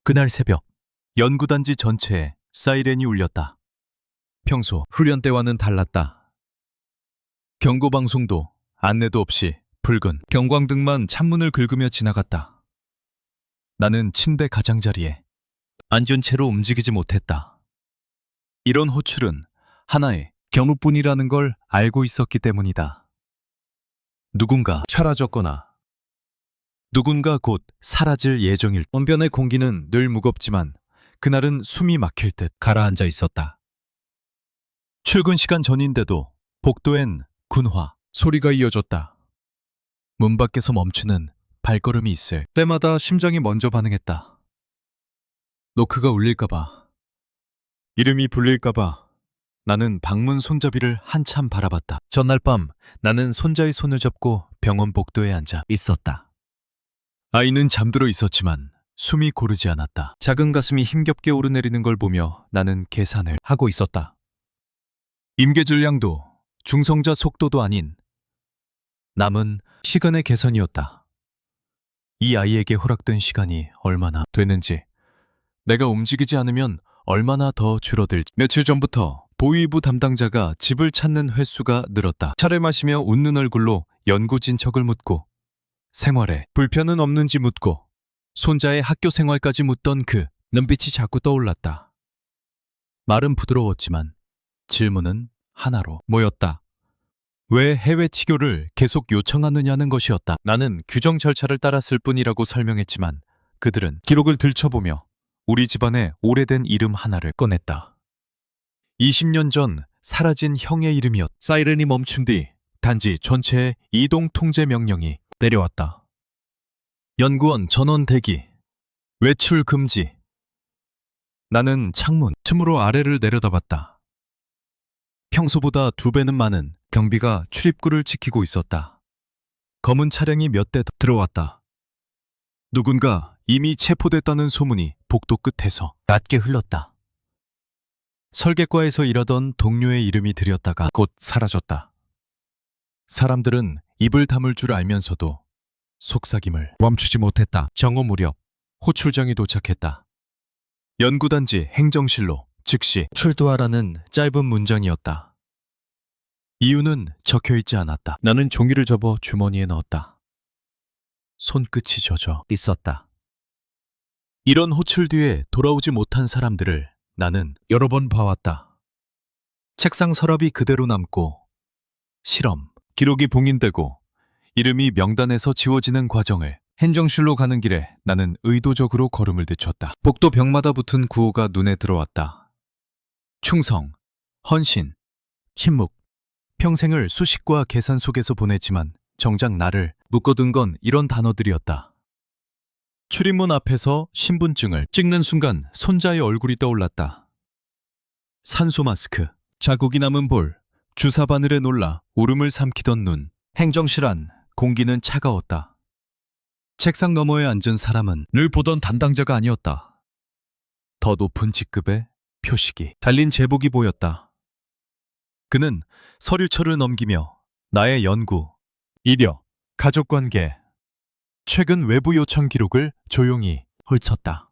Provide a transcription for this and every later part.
그날 새벽, 연구단지 전체에 사이렌이 울렸다. 평소 훈련 때와는 달랐다. 경고방송도 안내도 없이 붉은 경광등만 창문을 긁으며 지나갔다. 나는 침대 가장자리에 앉은 채로 움직이지 못했다. 이런 호출은 하나의 경우뿐이라는 걸 알고 있었기 때문이다. 누군가 사라졌거나 누군가 곧 사라질 예정일 언변의 공기는 늘 무겁지만 그날은 숨이 막힐 듯 가라앉아 있었다. 출근 시간 전인데도 복도엔 군화, 소리가 이어졌다. 문 밖에서 멈추는 발걸음이 있을 때마다 심장이 먼저 반응했다. 노크가 울릴까봐, 이름이 불릴까봐 나는 방문 손잡이를 한참 바라봤다. 전날 밤 나는 손자의 손을 잡고 병원 복도에 앉아 있었다. 아이는 잠들어 있었지만 숨이 고르지 않았다. 작은 가슴이 힘겹게 오르내리는 걸 보며 나는 계산을 하고 있었다. 임계질량도 중성자 속도도 아닌 남은 시간의 계산이었다. 이 아이에게 허락된 시간이 얼마나 되는지, 내가 움직이지 않으면 얼마나 더 줄어들지. 며칠 전부터 보위부 담당자가 집을 찾는 횟수가 늘었다. 차를 마시며 웃는 얼굴로 연구진 척을 묻고 생활에 불편은 없는지 묻고 손자의 학교 생활까지 묻던 그 눈빛이 자꾸 떠올랐다. 말은 부드러웠지만 질문은 하나로 뭐였다? 왜 해외 치료를 계속 요청하느냐는 것이었다. 나는 규정 절차를 따랐을 뿐이라고 설명했지만 그들은 기록을 들춰보며 우리 집안의 오래된 이름 하나를 꺼냈다. 20년 전 사라진 형의 이름이었다. 사이렌이 멈춘 뒤 단지 전체의 이동 통제 명령이 내려왔다. 연구원 전원 대기, 외출 금지. 나는 창문 틈으로 아래를 내려다봤다. 평소보다 2배는 많은 경비가 출입구를 지키고 있었다. 검은 차량이 몇 대 들어왔다. 누군가 이미 체포됐다는 소문이 복도 끝에서 얕게 흘렀다. 설계과에서 일하던 동료의 이름이 들렸다가 곧 사라졌다. 사람들은 입을 다물 줄 알면서도 속삭임을 멈추지 못했다. 정오 무렵 호출장이 도착했다. 연구단지 행정실로 즉시 출두하라는 짧은 문장이었다. 이유는 적혀있지 않았다. 나는 종이를 접어 주머니에 넣었다. 손끝이 젖어 있었다. 이런 호출 뒤에 돌아오지 못한 사람들을 나는 여러 번 봐왔다. 책상 서랍이 그대로 남고 실험, 기록이 봉인되고 이름이 명단에서 지워지는 과정을 행정실로 가는 길에 나는 의도적으로 걸음을 늦췄다. 복도 벽마다 붙은 구호가 눈에 들어왔다. 충성, 헌신, 침묵. 평생을 수식과 계산 속에서 보냈지만 정작 나를 묶어둔 건 이런 단어들이었다. 출입문 앞에서 신분증을 찍는 순간 손자의 얼굴이 떠올랐다. 산소 마스크, 자국이 남은 볼, 주사 바늘에 놀라 울음을 삼키던 눈. 행정실 안 공기는 차가웠다. 책상 너머에 앉은 사람은 늘 보던 담당자가 아니었다. 더 높은 직급의 표식이 달린 제복이 보였다. 그는 서류철을 넘기며 나의 연구, 이력, 가족관계, 최근 외부 요청 기록을 조용히 훑었다.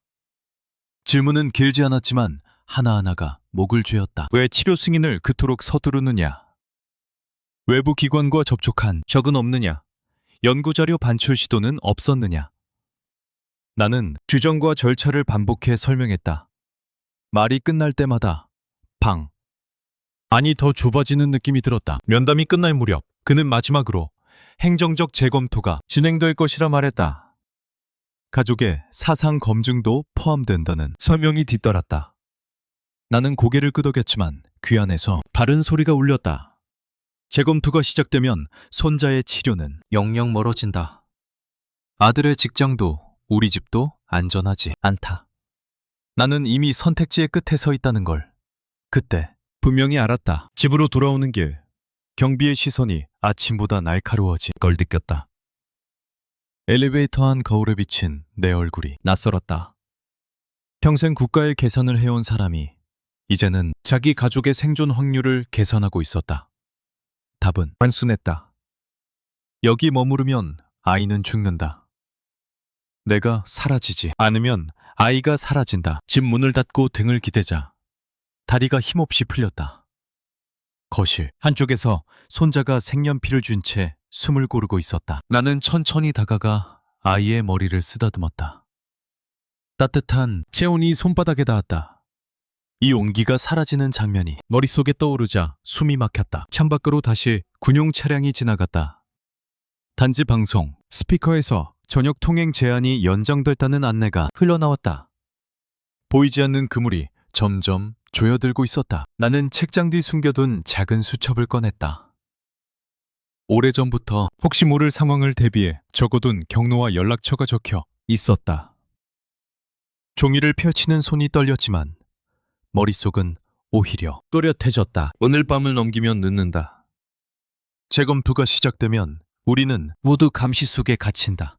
질문은 길지 않았지만 하나하나가 목을 쥐었다. 왜 치료 승인을 그토록 서두르느냐? 외부 기관과 접촉한 적은 없느냐? 연구자료 반출 시도는 없었느냐? 나는 규정과 절차를 반복해 설명했다. 말이 끝날 때마다 아니 더 좁아지는 느낌이 들었다. 면담이 끝날 무렵 그는 마지막으로 행정적 재검토가 진행될 것이라 말했다. 가족의 사상 검증도 포함된다는 설명이 뒤따랐다. 나는 고개를 끄덕였지만 귀 안에서 바른 소리가 울렸다. 재검토가 시작되면 손자의 치료는 영영 멀어진다. 아들의 직장도 우리 집도 안전하지 않다. 나는 이미 선택지의 끝에 서 있다는 걸 그때 분명히 알았다. 집으로 돌아오는 길, 경비의 시선이 아침보다 날카로워진 걸 느꼈다. 엘리베이터 안 거울에 비친 내 얼굴이 낯설었다. 평생 국가의 계산을 해온 사람이 이제는 자기 가족의 생존 확률을 계산하고 있었다. 답은 단순했다. 여기 머무르면 아이는 죽는다. 내가 사라지지 않으면 아이가 사라진다. 집 문을 닫고 등을 기대자 다리가 힘없이 풀렸다. 거실 한쪽에서 손자가 색연필을 쥔 채 숨을 고르고 있었다. 나는 천천히 다가가 아이의 머리를 쓰다듬었다. 따뜻한 체온이 손바닥에 닿았다. 이 온기가 사라지는 장면이 머릿속에 떠오르자 숨이 막혔다. 창밖으로 다시 군용 차량이 지나갔다. 단지 방송 스피커에서 저녁 통행 제한이 연장됐다는 안내가 흘러나왔다. 보이지 않는 그물이 점점 조여들고 있었다. 나는 책장 뒤 숨겨둔 작은 수첩을 꺼냈다. 오래전부터 혹시 모를 상황을 대비해 적어둔 경로와 연락처가 적혀 있었다. 종이를 펼치는 손이 떨렸지만 머릿속은 오히려 또렷해졌다. 오늘 밤을 넘기면 늦는다. 재검투가 시작되면 우리는 모두 감시 속에 갇힌다.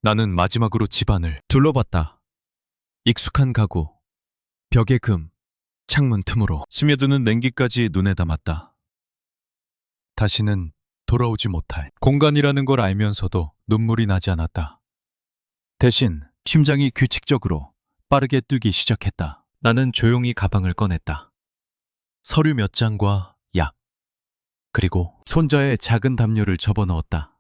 나는 마지막으로 집안을 둘러봤다. 익숙한 가구, 벽의 금, 창문 틈으로 스며드는 냉기까지 눈에 담았다. 다시는 돌아오지 못할 공간이라는 걸 알면서도 눈물이 나지 않았다. 대신 심장이 규칙적으로 빠르게 뛰기 시작했다. 나는 조용히 가방을 꺼냈다. 서류 몇 장과 약, 그리고 손자의 작은 담요를 접어넣었다.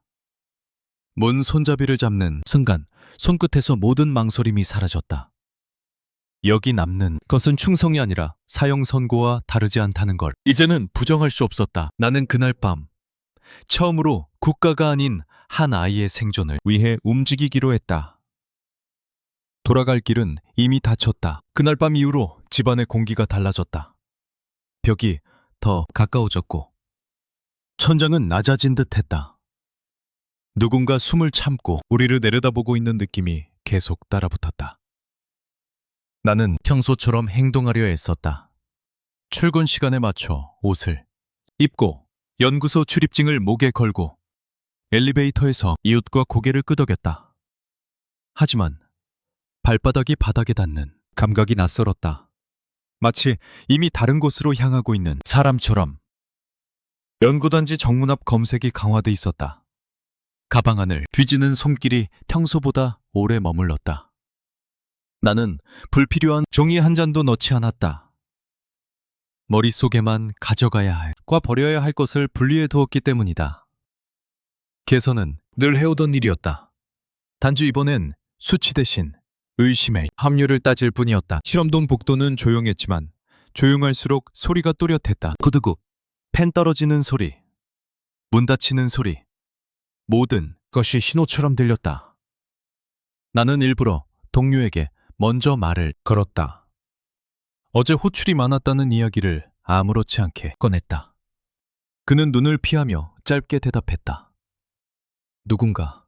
문 손잡이를 잡는 순간 손끝에서 모든 망설임이 사라졌다. 여기 남는 것은 충성이 아니라 사형 선고와 다르지 않다는 걸 이제는 부정할 수 없었다. 나는 그날 밤 처음으로 국가가 아닌 한 아이의 생존을 위해 움직이기로 했다. 돌아갈 길은 이미 닫혔다. 그날 밤 이후로 집안의 공기가 달라졌다. 벽이 더 가까워졌고 천장은 낮아진 듯했다. 누군가 숨을 참고 우리를 내려다보고 있는 느낌이 계속 따라붙었다. 나는 평소처럼 행동하려 애썼다. 출근 시간에 맞춰 옷을 입고 연구소 출입증을 목에 걸고 엘리베이터에서 이웃과 고개를 끄덕였다. 하지만 발바닥이 바닥에 닿는 감각이 낯설었다. 마치 이미 다른 곳으로 향하고 있는 사람처럼. 연구단지 정문 앞 검색이 강화돼 있었다. 가방 안을 뒤지는 손길이 평소보다 오래 머물렀다. 나는 불필요한 종이 한 잔도 넣지 않았다. 머릿속에만 가져가야 할, 과 버려야 할 것을 분리해 두었기 때문이다. 개선은 늘 해오던 일이었다. 단지 이번엔 수치 대신 의심의 함유를 따질 뿐이었다. 실험동 복도는 조용했지만 조용할수록 소리가 또렷했다. 구두굽, 펜 떨어지는 소리, 문 닫히는 소리, 모든 것이 신호처럼 들렸다. 나는 일부러 동료에게 먼저 말을 걸었다. 어제 호출이 많았다는 이야기를 아무렇지 않게 꺼냈다. 그는 눈을 피하며 짧게 대답했다. 누군가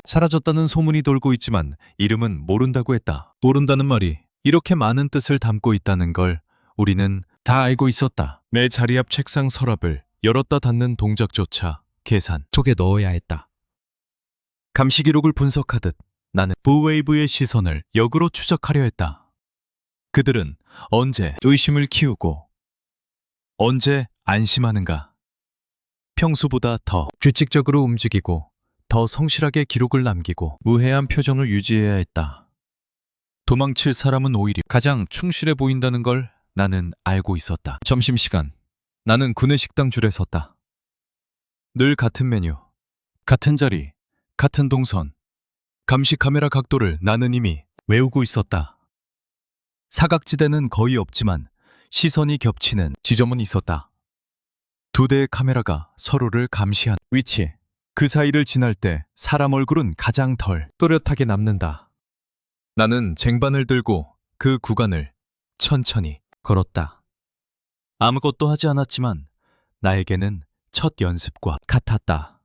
사라졌다는 소문이 돌고 있지만 이름은 모른다고 했다. 모른다는 말이 이렇게 많은 뜻을 담고 있다는 걸 우리는 다 알고 있었다. 내 자리 앞 책상 서랍을 열었다 닫는 동작조차 계산 속에 넣어야 했다. 감시 기록을 분석하듯 나는 부웨이브의 시선을 역으로 추적하려 했다. 그들은 언제 의심을 키우고 언제 안심하는가. 평소보다 더 규칙적으로 움직이고 더 성실하게 기록을 남기고 무해한 표정을 유지해야 했다. 도망칠 사람은 오히려 가장 충실해 보인다는 걸 나는 알고 있었다. 점심시간, 나는 구내식당 줄에 섰다. 늘 같은 메뉴, 같은 자리, 같은 동선. 감시 카메라 각도를 나는 이미 외우고 있었다. 사각지대는 거의 없지만 시선이 겹치는 지점은 있었다. 두 대의 카메라가 서로를 감시한 위치. 그 사이를 지날 때 사람 얼굴은 가장 덜 또렷하게 남는다. 나는 쟁반을 들고 그 구간을 천천히 걸었다. 아무것도 하지 않았지만 나에게는 첫 연습과 같았다.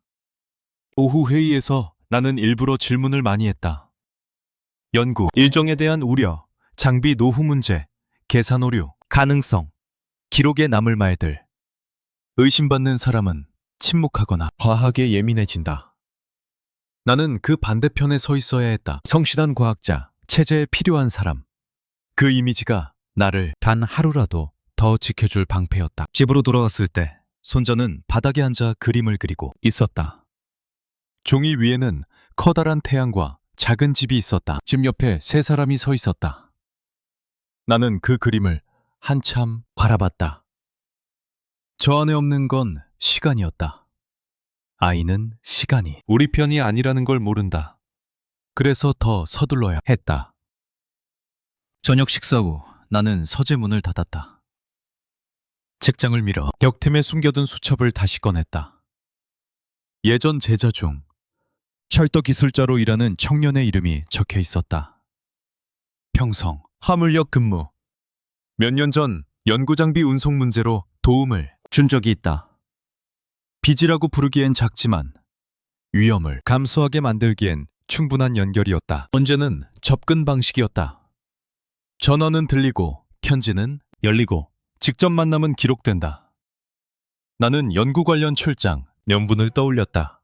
오후 회의에서 나는 일부러 질문을 많이 했다. 연구, 일정에 대한 우려, 장비 노후 문제, 계산 오류, 가능성, 기록에 남을 말들. 의심받는 사람은 침묵하거나 과하게 예민해진다. 나는 그 반대편에 서 있어야 했다. 성실한 과학자, 체제에 필요한 사람. 그 이미지가 나를 단 하루라도 더 지켜줄 방패였다. 집으로 돌아왔을 때 손자는 바닥에 앉아 그림을 그리고 있었다. 종이 위에는 커다란 태양과 작은 집이 있었다. 집 옆에 세 사람이 서 있었다. 나는 그 그림을 한참 바라봤다. 저 안에 없는 건 시간이었다. 아이는 시간이 우리 편이 아니라는 걸 모른다. 그래서 더 서둘러야 했다. 저녁 식사 후 나는 서재문을 닫았다. 책장을 밀어 벽틈에 숨겨둔 수첩을 다시 꺼냈다. 예전 제자 중 철도 기술자로 일하는 청년의 이름이 적혀 있었다. 평성, 화물역 근무. 몇 년 전 연구장비 운송 문제로 도움을 준 적이 있다. 빚이라고 부르기엔 작지만 위험을 감수하게 만들기엔 충분한 연결이었다. 문제는 접근 방식이었다. 전원은 들리고 편지는 열리고 직접 만남은 기록된다. 나는 연구 관련 출장, 년분을 떠올렸다.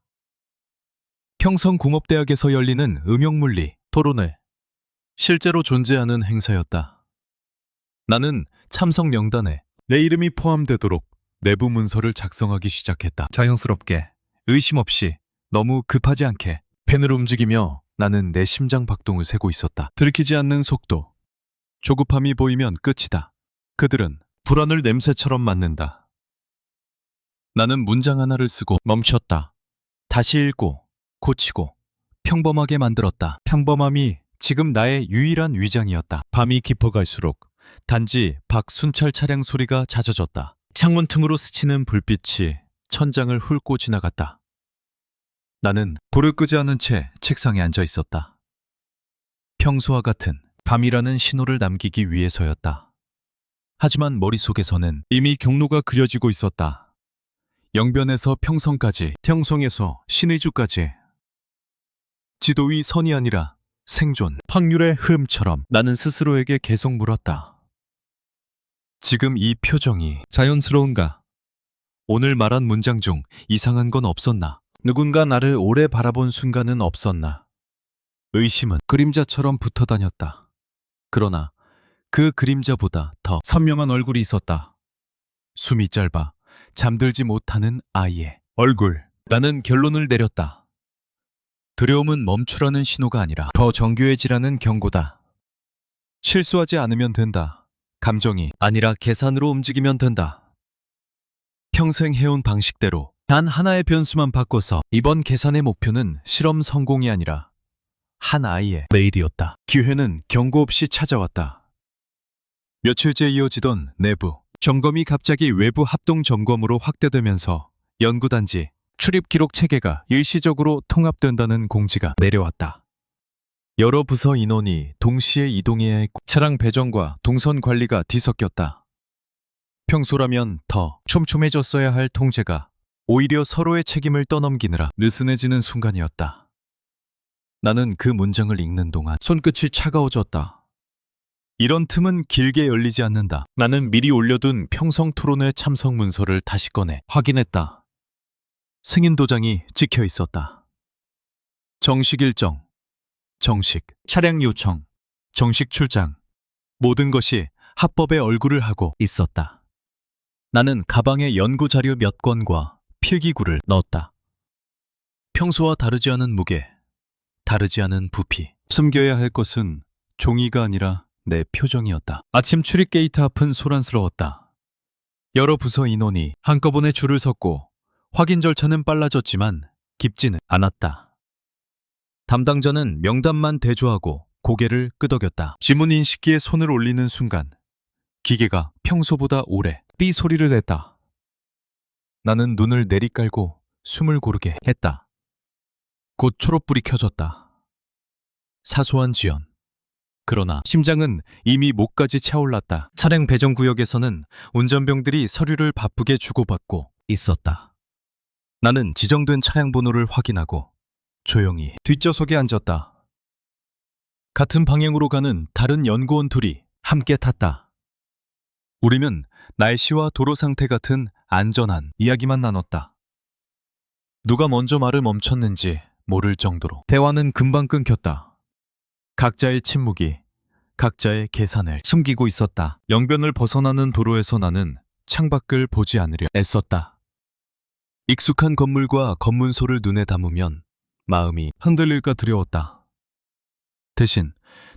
평성공업대학에서 열리는 음용물리 토론회. 실제로 존재하는 행사였다. 나는 참석 명단에 내 이름이 포함되도록 내부 문서를 작성하기 시작했다. 자연스럽게, 의심 없이, 너무 급하지 않게 펜을 움직이며 나는 내 심장 박동을 세고 있었다. 들키지 않는 속도. 조급함이 보이면 끝이다. 그들은 불안을 냄새처럼 맡는다. 나는 문장 하나를 쓰고 멈췄다. 다시 읽고, 고치고, 평범하게 만들었다. 평범함이 지금 나의 유일한 위장이었다. 밤이 깊어갈수록 단지 박순찰 차량 소리가 잦아졌다. 창문 틈으로 스치는 불빛이 천장을 훑고 지나갔다. 나는 불을 끄지 않은 채 책상에 앉아 있었다. 평소와 같은 밤이라는 신호를 남기기 위해서였다. 하지만 머릿속에서는 이미 경로가 그려지고 있었다. 영변에서 평성까지, 평성에서 신의주까지. 지도 위 선이 아니라 생존, 확률의 흐름처럼 나는 스스로에게 계속 물었다. 지금 이 표정이 자연스러운가? 오늘 말한 문장 중 이상한 건 없었나? 누군가 나를 오래 바라본 순간은 없었나? 의심은 그림자처럼 붙어 다녔다. 그러나 그 그림자보다 더 선명한 얼굴이 있었다. 숨이 짧아 잠들지 못하는 아이의 얼굴. 나는 결론을 내렸다. 두려움은 멈추라는 신호가 아니라 더 정교해지라는 경고다. 실수하지 않으면 된다. 감정이 아니라 계산으로 움직이면 된다. 평생 해온 방식대로 단 하나의 변수만 바꿔서 이번 계산의 목표는 실험 성공이 아니라 한 아이의 내일이었다. 기회는 경고 없이 찾아왔다. 며칠째 이어지던 내부 점검이 갑자기 외부 합동 점검으로 확대되면서 연구단지 출입 기록 체계가 일시적으로 통합된다는 공지가 내려왔다. 여러 부서 인원이 동시에 이동해야 했고 차량 배정과 동선 관리가 뒤섞였다. 평소라면 더 촘촘해졌어야 할 통제가 오히려 서로의 책임을 떠넘기느라 느슨해지는 순간이었다. 나는 그 문장을 읽는 동안 손끝이 차가워졌다. 이런 틈은 길게 열리지 않는다. 나는 미리 올려둔 평성 토론회 참석 문서를 다시 꺼내 확인했다. 승인 도장이 찍혀 있었다. 정식 일정, 정식 차량 요청, 정식 출장. 모든 것이 합법의 얼굴을 하고 있었다. 나는 가방에 연구 자료 몇 권과 필기구를 넣었다. 평소와 다르지 않은 무게, 다르지 않은 부피. 숨겨야 할 것은 종이가 아니라 내 표정이었다. 아침 출입 게이트 앞은 소란스러웠다. 여러 부서 인원이 한꺼번에 줄을 섰고 확인 절차는 빨라졌지만 깊지는 않았다. 담당자는 명단만 대조하고 고개를 끄덕였다. 지문 인식기에 손을 올리는 순간 기계가 평소보다 오래 삐 소리를 냈다. 나는 눈을 내리깔고 숨을 고르게 했다. 곧 초록불이 켜졌다. 사소한 지연. 그러나 심장은 이미 목까지 차올랐다. 차량 배정 구역에서는 운전병들이 서류를 바쁘게 주고받고 있었다. 나는 지정된 차량 번호를 확인하고 조용히 뒷좌석에 앉았다. 같은 방향으로 가는 다른 연구원 둘이 함께 탔다. 우리는 날씨와 도로 상태 같은 안전한 이야기만 나눴다. 누가 먼저 말을 멈췄는지 모를 정도로 대화는 금방 끊겼다. 각자의 침묵이 각자의 계산을 숨기고 있었다. 영변을 벗어나는 도로에서 나는 창밖을 보지 않으려 애썼다. 익숙한 건물과 검문소를 눈에 담으면 마음이 흔들릴까 두려웠다. 대신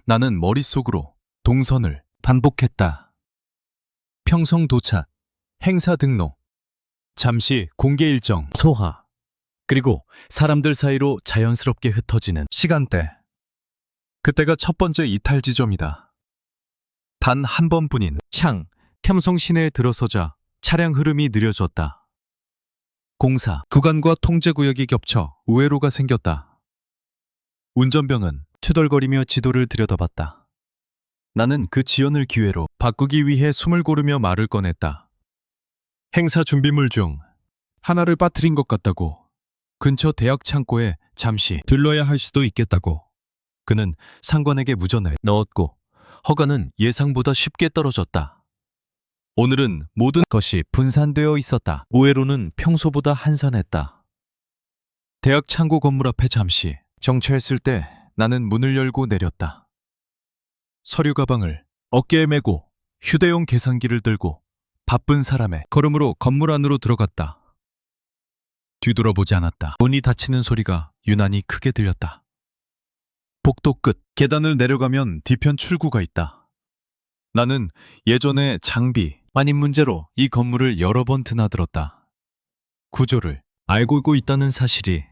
나는 머릿속으로 동선을 반복했다. 평성 도착, 행사 등록, 잠시 공개 일정 소화, 그리고 사람들 사이로 자연스럽게 흩어지는 시간대. 그때가 첫 번째 이탈 지점이다. 단 한 번뿐인 템성 시내에 들어서자 차량 흐름이 느려졌다. 공사, 구간과 통제구역이 겹쳐 우회로가 생겼다. 운전병은 투덜거리며 지도를 들여다봤다. 나는 그 지연을 기회로 바꾸기 위해 숨을 고르며 말을 꺼냈다. 행사 준비물 중 하나를 빠뜨린 것 같다고. 근처 대학 창고에 잠시 들러야 할 수도 있겠다고. 그는 상관에게 무전을 넣었고 허가는 예상보다 쉽게 떨어졌다. 오늘은 모든 것이 분산되어 있었다. 우회로는 평소보다 한산했다. 대학 창고 건물 앞에 잠시 정차했을 때 나는 문을 열고 내렸다. 서류 가방을 어깨에 메고 휴대용 계산기를 들고 바쁜 사람의 걸음으로 건물 안으로 들어갔다. 뒤돌아보지 않았다. 문이 닫히는 소리가 유난히 크게 들렸다. 복도 끝 계단을 내려가면 뒤편 출구가 있다. 나는 예전에 장비 아닌 문제로 이 건물을 여러 번 드나들었다. 구조를 알고 있다는 사실이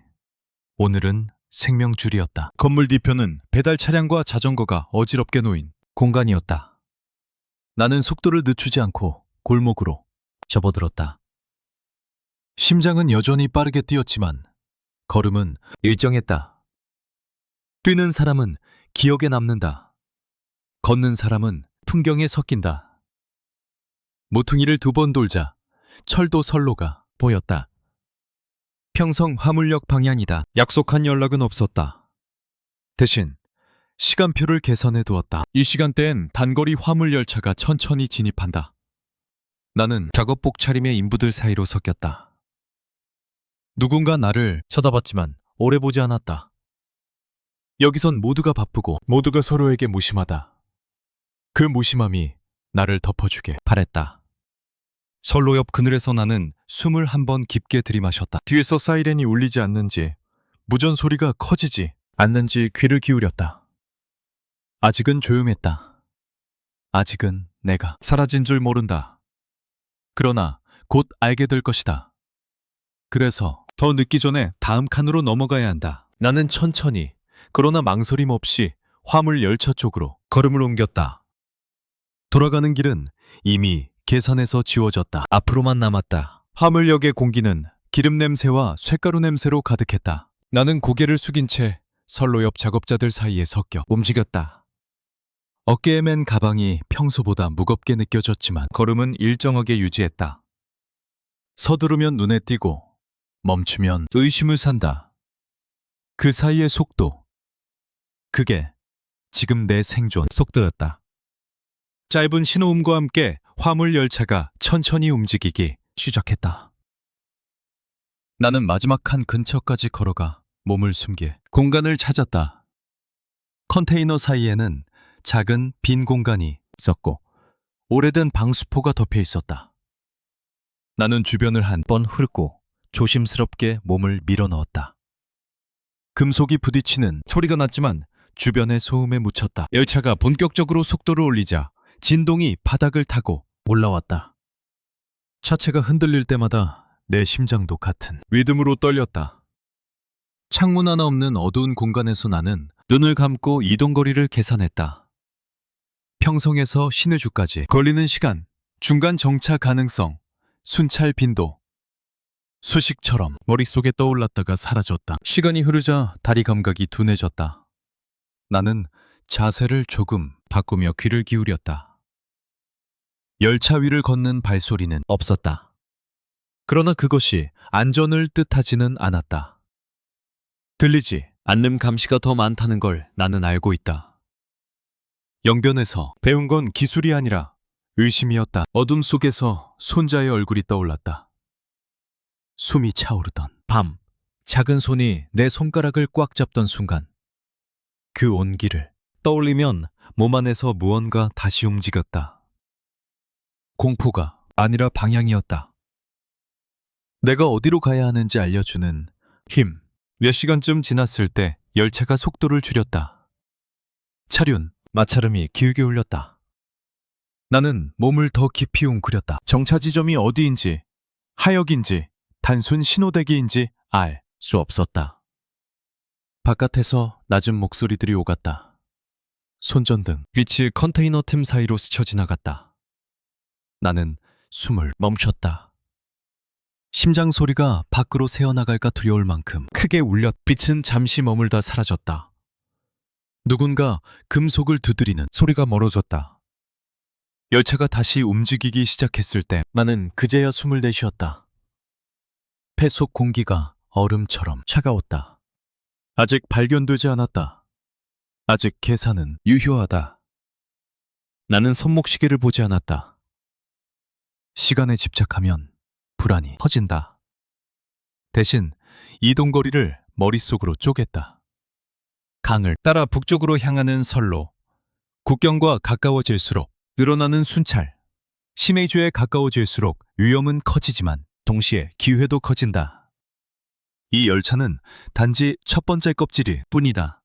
오늘은 생명줄이었다. 건물 뒤편은 배달 차량과 자전거가 어지럽게 놓인 공간이었다. 나는 속도를 늦추지 않고 골목으로 접어들었다. 심장은 여전히 빠르게 뛰었지만 걸음은 일정했다. 뛰는 사람은 기억에 남는다. 걷는 사람은 풍경에 섞인다. 모퉁이를 2번 돌자 철도 선로가 보였다. 평성 화물역 방향이다. 약속한 연락은 없었다. 대신 시간표를 계산해 두었다. 이 시간대엔 단거리 화물 열차가 천천히 진입한다. 나는 작업복 차림의 인부들 사이로 섞였다. 누군가 나를 쳐다봤지만 오래 보지 않았다. 여기선 모두가 바쁘고 모두가 서로에게 무심하다. 그 무심함이 나를 덮어주게 바랬다. 선로 옆 그늘에서 나는 숨을 한 번 깊게 들이마셨다. 뒤에서 사이렌이 울리지 않는지, 무전 소리가 커지지 않는지 귀를 기울였다. 아직은 조용했다. 아직은 내가 사라진 줄 모른다. 그러나 곧 알게 될 것이다. 그래서 더 늦기 전에 다음 칸으로 넘어가야 한다. 나는 천천히, 그러나 망설임 없이 화물 열차 쪽으로 걸음을 옮겼다. 돌아가는 길은 이미 계산에서 지워졌다. 앞으로만 남았다. 화물역의 공기는 기름 냄새와 쇳가루 냄새로 가득했다. 나는 고개를 숙인 채 선로 옆 작업자들 사이에 섞여 움직였다. 어깨에 맨 가방이 평소보다 무겁게 느껴졌지만 걸음은 일정하게 유지했다. 서두르면 눈에 띄고 멈추면 의심을 산다. 그 사이의 속도. 그게 지금 내 생존 속도였다. 짧은 신호음과 함께 화물 열차가 천천히 움직이기 시작했다. 나는 마지막 칸 근처까지 걸어가 몸을 숨길 공간을 찾았다. 컨테이너 사이에는 작은 빈 공간이 있었고 오래된 방수포가 덮여 있었다. 나는 주변을 한 번 훑고 조심스럽게 몸을 밀어 넣었다. 금속이 부딪히는 소리가 났지만 주변의 소음에 묻혔다. 열차가 본격적으로 속도를 올리자 진동이 바닥을 타고 올라왔다. 차체가 흔들릴 때마다 내 심장도 같은 리듬으로 떨렸다. 창문 하나 없는 어두운 공간에서 나는 눈을 감고 이동거리를 계산했다. 평성에서 신의주까지 걸리는 시간, 중간 정차 가능성, 순찰 빈도. 수식처럼 머릿속에 떠올랐다가 사라졌다. 시간이 흐르자 다리 감각이 둔해졌다. 나는 자세를 조금 바꾸며 귀를 기울였다. 열차 위를 걷는 발소리는 없었다. 그러나 그것이 안전을 뜻하지는 않았다. 들리지 않는 감시가 더 많다는 걸 나는 알고 있다. 영변에서 배운 건 기술이 아니라 의심이었다. 어둠 속에서 손자의 얼굴이 떠올랐다. 숨이 차오르던 밤, 작은 손이 내 손가락을 꽉 잡던 순간 그 온기를 떠올리면 몸 안에서 무언가 다시 움직였다. 공포가 아니라 방향이었다. 내가 어디로 가야 하는지 알려주는 힘. 몇 시간쯤 지났을 때 열차가 속도를 줄였다. 차륜, 마찰음이 기울게 울렸다. 나는 몸을 더 깊이 웅크렸다. 정차 지점이 어디인지, 하역인지, 단순 신호대기인지 알 수 없었다. 바깥에서 낮은 목소리들이 오갔다. 손전등, 빛이 컨테이너 틈 사이로 스쳐 지나갔다. 나는 숨을 멈췄다. 심장 소리가 밖으로 새어나갈까 두려울 만큼 크게 울렸. 빛은 잠시 머물다 사라졌다. 누군가 금속을 두드리는 소리가 멀어졌다. 열차가 다시 움직이기 시작했을 때 나는 그제야 숨을 내쉬었다. 폐 속 공기가 얼음처럼 차가웠다. 아직 발견되지 않았다. 아직 계산은 유효하다. 나는 손목시계를 보지 않았다. 시간에 집착하면 불안이 커진다. 대신 이동거리를 머릿속으로 쪼갰다. 강을 따라 북쪽으로 향하는 선로. 국경과 가까워질수록 늘어나는 순찰. 시메이주에 가까워질수록 위험은 커지지만 동시에 기회도 커진다. 이 열차는 단지 첫 번째 껍질이 뿐이다.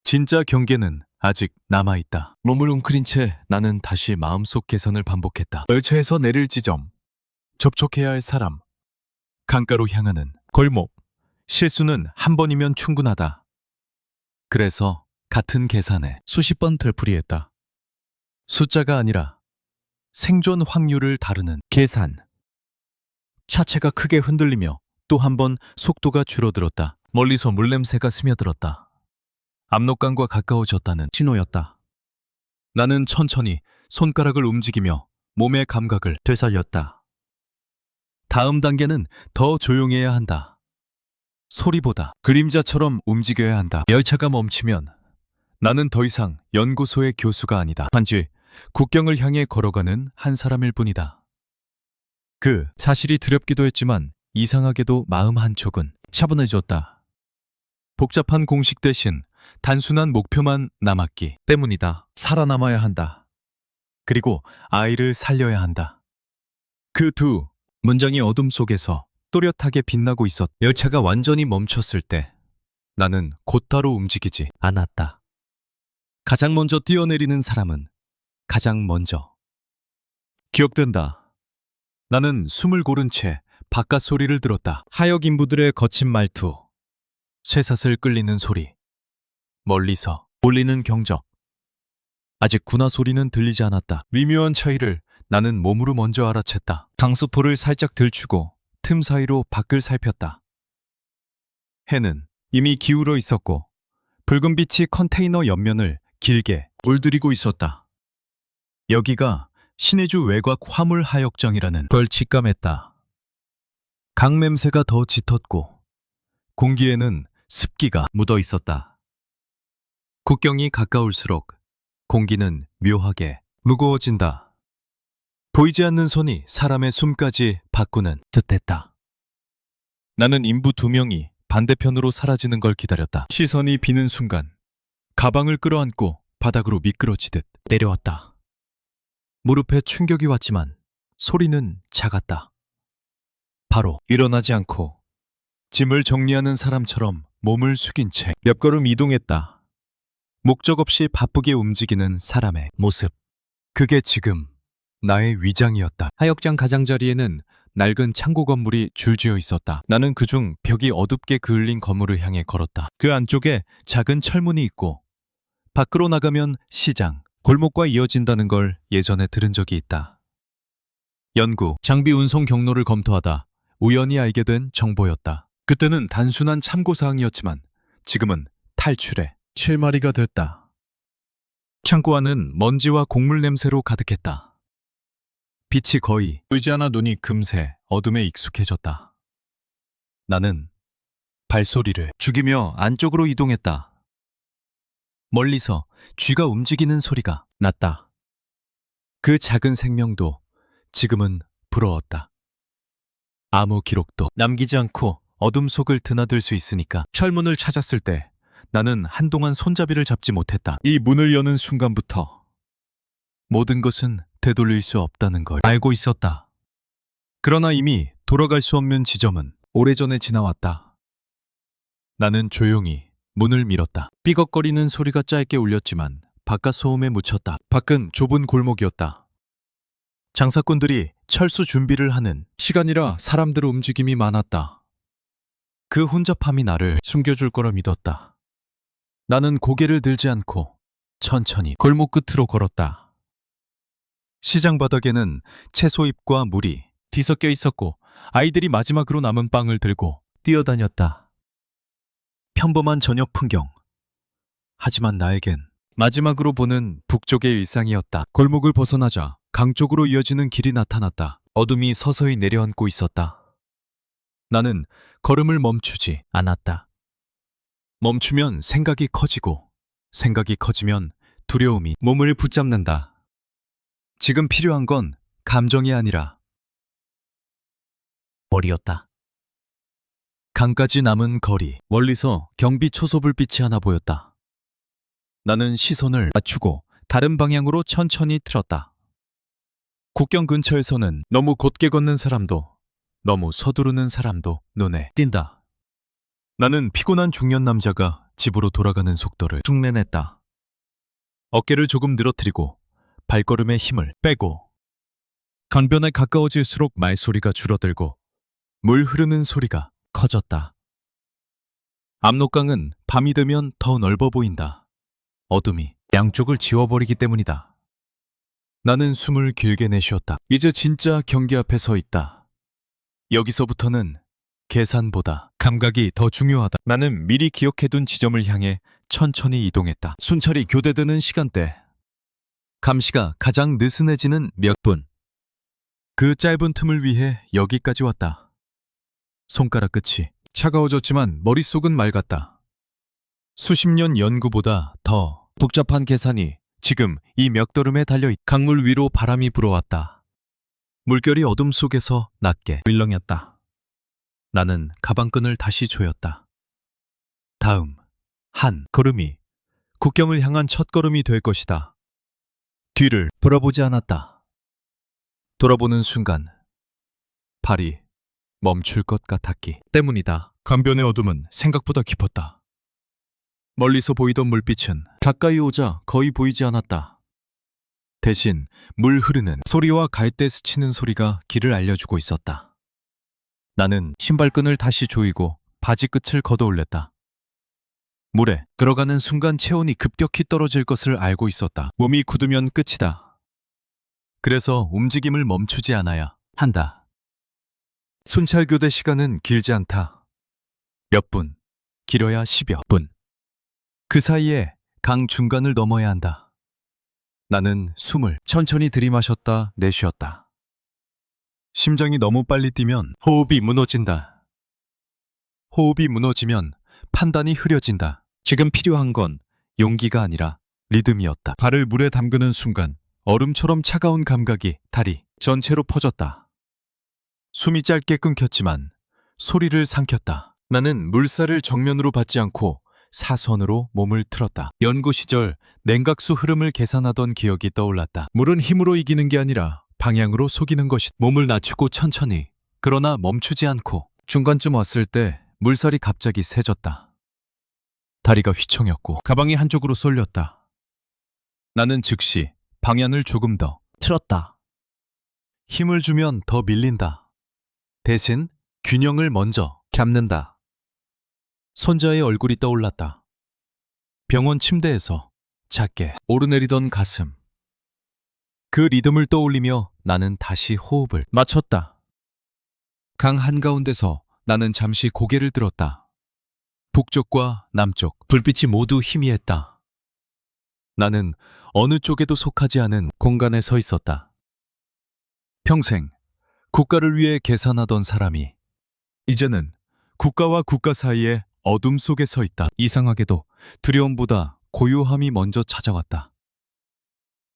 진짜 경계는 아직 남아있다. 몸을 웅크린 채 나는 다시 마음속 개선을 반복했다. 열차에서 내릴 지점, 접촉해야 할 사람, 강가로 향하는 골목. 실수는 한 번이면 충분하다. 그래서 같은 계산에 수십 번 되풀이했다. 숫자가 아니라 생존 확률을 다루는 계산. 차체가 크게 흔들리며 또 한 번 속도가 줄어들었다. 멀리서 물냄새가 스며들었다. 압록강과 가까워졌다는 신호였다. 나는 천천히 손가락을 움직이며 몸의 감각을 되살렸다. 다음 단계는 더 조용해야 한다. 소리보다 그림자처럼 움직여야 한다. 열차가 멈추면 나는 더 이상 연구소의 교수가 아니다. 단지 국경을 향해 걸어가는 한 사람일 뿐이다. 그 사실이 두렵기도 했지만 이상하게도 마음 한쪽은 차분해졌다. 복잡한 공식 대신 단순한 목표만 남았기 때문이다. 살아남아야 한다. 그리고 아이를 살려야 한다. 그 두 문장이 어둠 속에서 또렷하게 빛나고 있었다. 열차가 완전히 멈췄을 때 나는 곧바로 움직이지 않았다. 가장 먼저 뛰어내리는 사람은 가장 먼저. 기억된다. 나는 숨을 고른 채 바깥 소리를 들었다. 하역 인부들의 거친 말투, 쇠사슬 끌리는 소리, 멀리서 울리는 경적. 아직 군화 소리는 들리지 않았다. 미묘한 차이를 나는 몸으로 먼저 알아챘다. 강수포를 살짝 들추고 틈 사이로 밖을 살폈다. 해는 이미 기울어 있었고 붉은 빛이 컨테이너 옆면을 길게 물들이고 있었다. 여기가 신의주 외곽 화물 하역장이라는 걸 직감했다. 강 냄새가 더 짙었고 공기에는 습기가 묻어 있었다. 국경이 가까울수록 공기는 묘하게 무거워진다. 보이지 않는 손이 사람의 숨까지 바꾸는 듯했다. 나는 인부 2명이 반대편으로 사라지는 걸 기다렸다. 시선이 비는 순간 가방을 끌어안고 바닥으로 미끄러지듯 내려왔다. 무릎에 충격이 왔지만 소리는 작았다. 바로 일어나지 않고 짐을 정리하는 사람처럼 몸을 숙인 채 몇 걸음 이동했다. 목적 없이 바쁘게 움직이는 사람의 모습. 그게 지금 나의 위장이었다. 하역장 가장자리에는 낡은 창고 건물이 줄지어 있었다. 나는 그중 벽이 어둡게 그을린 건물을 향해 걸었다. 그 안쪽에 작은 철문이 있고 밖으로 나가면 시장, 골목과 이어진다는 걸 예전에 들은 적이 있다. 연구, 장비 운송 경로를 검토하다 우연히 알게 된 정보였다. 그때는 단순한 참고사항이었지만 지금은 탈출의 실마리가 됐다. 창고 안은 먼지와 곡물 냄새로 가득했다. 빛이 거의 보이지 않아 눈이 금세 어둠에 익숙해졌다. 나는 발소리를 죽이며 안쪽으로 이동했다. 멀리서 쥐가 움직이는 소리가 났다. 그 작은 생명도 지금은 부러웠다. 아무 기록도 남기지 않고 어둠 속을 드나들 수 있으니까. 철문을 찾았을 때 나는 한동안 손잡이를 잡지 못했다. 이 문을 여는 순간부터 모든 것은 되돌릴 수 없다는 걸 알고 있었다. 그러나 이미 돌아갈 수 없는 지점은 오래전에 지나왔다. 나는 조용히 문을 밀었다. 삐걱거리는 소리가 짧게 울렸지만 바깥 소음에 묻혔다. 밖은 좁은 골목이었다. 장사꾼들이 철수 준비를 하는 시간이라 사람들의 움직임이 많았다. 그 혼잡함이 나를 숨겨줄 거라 믿었다. 나는 고개를 들지 않고 천천히 골목 끝으로 걸었다. 시장 바닥에는 채소잎과 물이 뒤섞여 있었고 아이들이 마지막으로 남은 빵을 들고 뛰어다녔다. 평범한 저녁 풍경. 하지만 나에겐 마지막으로 보는 북쪽의 일상이었다. 골목을 벗어나자 강 쪽으로 이어지는 길이 나타났다. 어둠이 서서히 내려앉고 있었다. 나는 걸음을 멈추지 않았다. 멈추면 생각이 커지고 생각이 커지면 두려움이 몸을 붙잡는다. 지금 필요한 건 감정이 아니라 머리였다. 강까지 남은 거리, 멀리서 경비 초소불빛이 하나 보였다. 나는 시선을 맞추고 다른 방향으로 천천히 틀었다. 국경 근처에서는 너무 곧게 걷는 사람도 너무 서두르는 사람도 눈에 띈다. 나는 피곤한 중년 남자가 집으로 돌아가는 속도를 흉내냈다. 어깨를 조금 늘어뜨리고 발걸음에 힘을 빼고 강변에 가까워질수록 말소리가 줄어들고 물 흐르는 소리가 커졌다. 압록강은 밤이 되면 더 넓어 보인다. 어둠이 양쪽을 지워버리기 때문이다. 나는 숨을 길게 내쉬었다. 이제 진짜 경기 앞에 서 있다. 여기서부터는 계산보다 감각이 더 중요하다. 나는 미리 기억해둔 지점을 향해 천천히 이동했다. 순찰이 교대되는 시간대. 감시가 가장 느슨해지는 몇 분. 그 짧은 틈을 위해 여기까지 왔다. 손가락 끝이 차가워졌지만 머릿속은 맑았다. 수십 년 연구보다 더 복잡한 계산이 지금 이 멱더름에 달려있다. 강물 위로 바람이 불어왔다. 물결이 어둠 속에서 낮게 밀렁였다. 나는 가방끈을 다시 조였다. 다음 한 걸음이 국경을 향한 첫 걸음이 될 것이다. 뒤를 돌아보지 않았다. 돌아보는 순간 발이 멈출 것 같았기 때문이다. 강변의 어둠은 생각보다 깊었다. 멀리서 보이던 물빛은 가까이 오자 거의 보이지 않았다. 대신 물 흐르는 소리와 갈대 스치는 소리가 길을 알려주고 있었다. 나는 신발끈을 다시 조이고 바지 끝을 걷어올렸다. 물에 들어가는 순간 체온이 급격히 떨어질 것을 알고 있었다. 몸이 굳으면 끝이다. 그래서 움직임을 멈추지 않아야 한다. 순찰교대 시간은 길지 않다. 몇 분, 길어야 10여 분. 그 사이에 강 중간을 넘어야 한다. 나는 숨을 천천히 들이마셨다 내쉬었다. 심장이 너무 빨리 뛰면 호흡이 무너진다. 호흡이 무너지면 판단이 흐려진다. 지금 필요한 건 용기가 아니라 리듬이었다. 발을 물에 담그는 순간 얼음처럼 차가운 감각이 다리 전체로 퍼졌다. 숨이 짧게 끊겼지만 소리를 삼켰다. 나는 물살을 정면으로 받지 않고 사선으로 몸을 틀었다. 연구 시절 냉각수 흐름을 계산하던 기억이 떠올랐다. 물은 힘으로 이기는 게 아니라 방향으로 속이는 것이. 몸을 낮추고 천천히, 그러나 멈추지 않고 중간쯤 왔을 때 물살이 갑자기 세졌다. 다리가 휘청였고 가방이 한쪽으로 쏠렸다. 나는 즉시 방향을 조금 더 틀었다. 힘을 주면 더 밀린다. 대신 균형을 먼저 잡는다. 손자의 얼굴이 떠올랐다. 병원 침대에서 작게 오르내리던 가슴. 그 리듬을 떠올리며 나는 다시 호흡을 맞췄다. 강 한가운데서 나는 잠시 고개를 들었다. 북쪽과 남쪽 불빛이 모두 희미했다. 나는 어느 쪽에도 속하지 않은 공간에 서 있었다. 평생 국가를 위해 계산하던 사람이 이제는 국가와 국가 사이에 어둠 속에 서 있다. 이상하게도 두려움보다 고요함이 먼저 찾아왔다.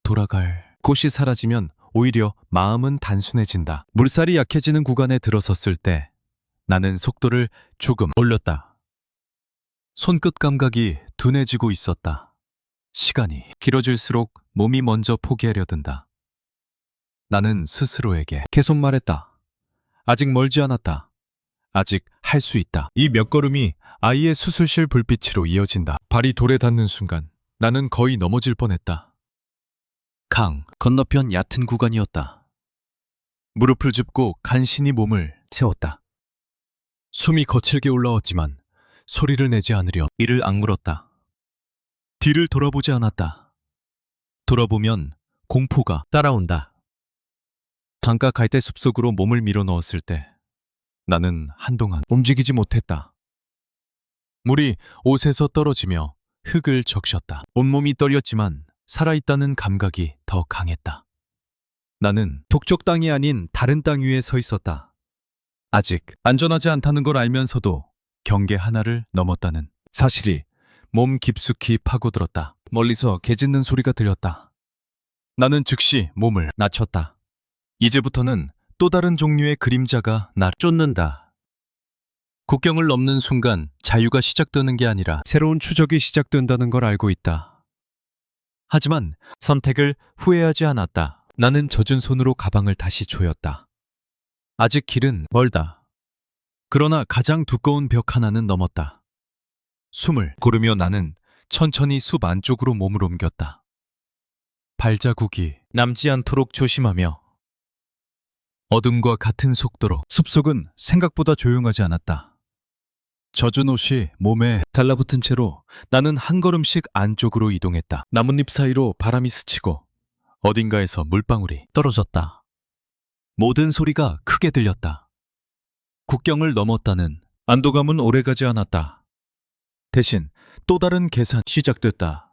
돌아갈 곳이 사라지면 오히려 마음은 단순해진다. 물살이 약해지는 구간에 들어섰을 때 나는 속도를 조금 올렸다. 손끝 감각이 둔해지고 있었다. 시간이 길어질수록 몸이 먼저 포기하려 든다. 나는 스스로에게 계속 말했다. 아직 멀지 않았다. 아직 할 수 있다. 이 몇 걸음이 아이의 수술실 불빛으로 이어진다. 발이 돌에 닿는 순간 나는 거의 넘어질 뻔했다. 강 건너편 얕은 구간이었다. 무릎을 짚고 간신히 몸을 세웠다. 숨이 거칠게 올라왔지만 소리를 내지 않으려 이를 악물었다. 뒤를 돌아보지 않았다. 돌아보면 공포가 따라온다. 강가 갈대 숲속으로 몸을 밀어 넣었을 때 나는 한동안 움직이지 못했다. 물이 옷에서 떨어지며 흙을 적셨다. 온몸이 떨렸지만 살아있다는 감각이 더 강했다. 나는 북쪽 땅이 아닌 다른 땅 위에 서 있었다. 아직 안전하지 않다는 걸 알면서도 경계 하나를 넘었다는 사실이 몸 깊숙이 파고들었다. 멀리서 개 짖는 소리가 들렸다. 나는 즉시 몸을 낮췄다. 이제부터는 또 다른 종류의 그림자가 날 쫓는다. 국경을 넘는 순간 자유가 시작되는 게 아니라 새로운 추적이 시작된다는 걸 알고 있다. 하지만 선택을 후회하지 않았다. 나는 젖은 손으로 가방을 다시 조였다. 아직 길은 멀다. 그러나 가장 두꺼운 벽 하나는 넘었다. 숨을 고르며 나는 천천히 숲 안쪽으로 몸을 옮겼다. 발자국이 남지 않도록 조심하며 어둠과 같은 속도로 숲속은 생각보다 조용하지 않았다. 젖은 옷이 몸에 달라붙은 채로 나는 한 걸음씩 안쪽으로 이동했다. 나뭇잎 사이로 바람이 스치고 어딘가에서 물방울이 떨어졌다. 모든 소리가 크게 들렸다. 국경을 넘었다는 안도감은 오래가지 않았다. 대신 또 다른 계산이 시작됐다.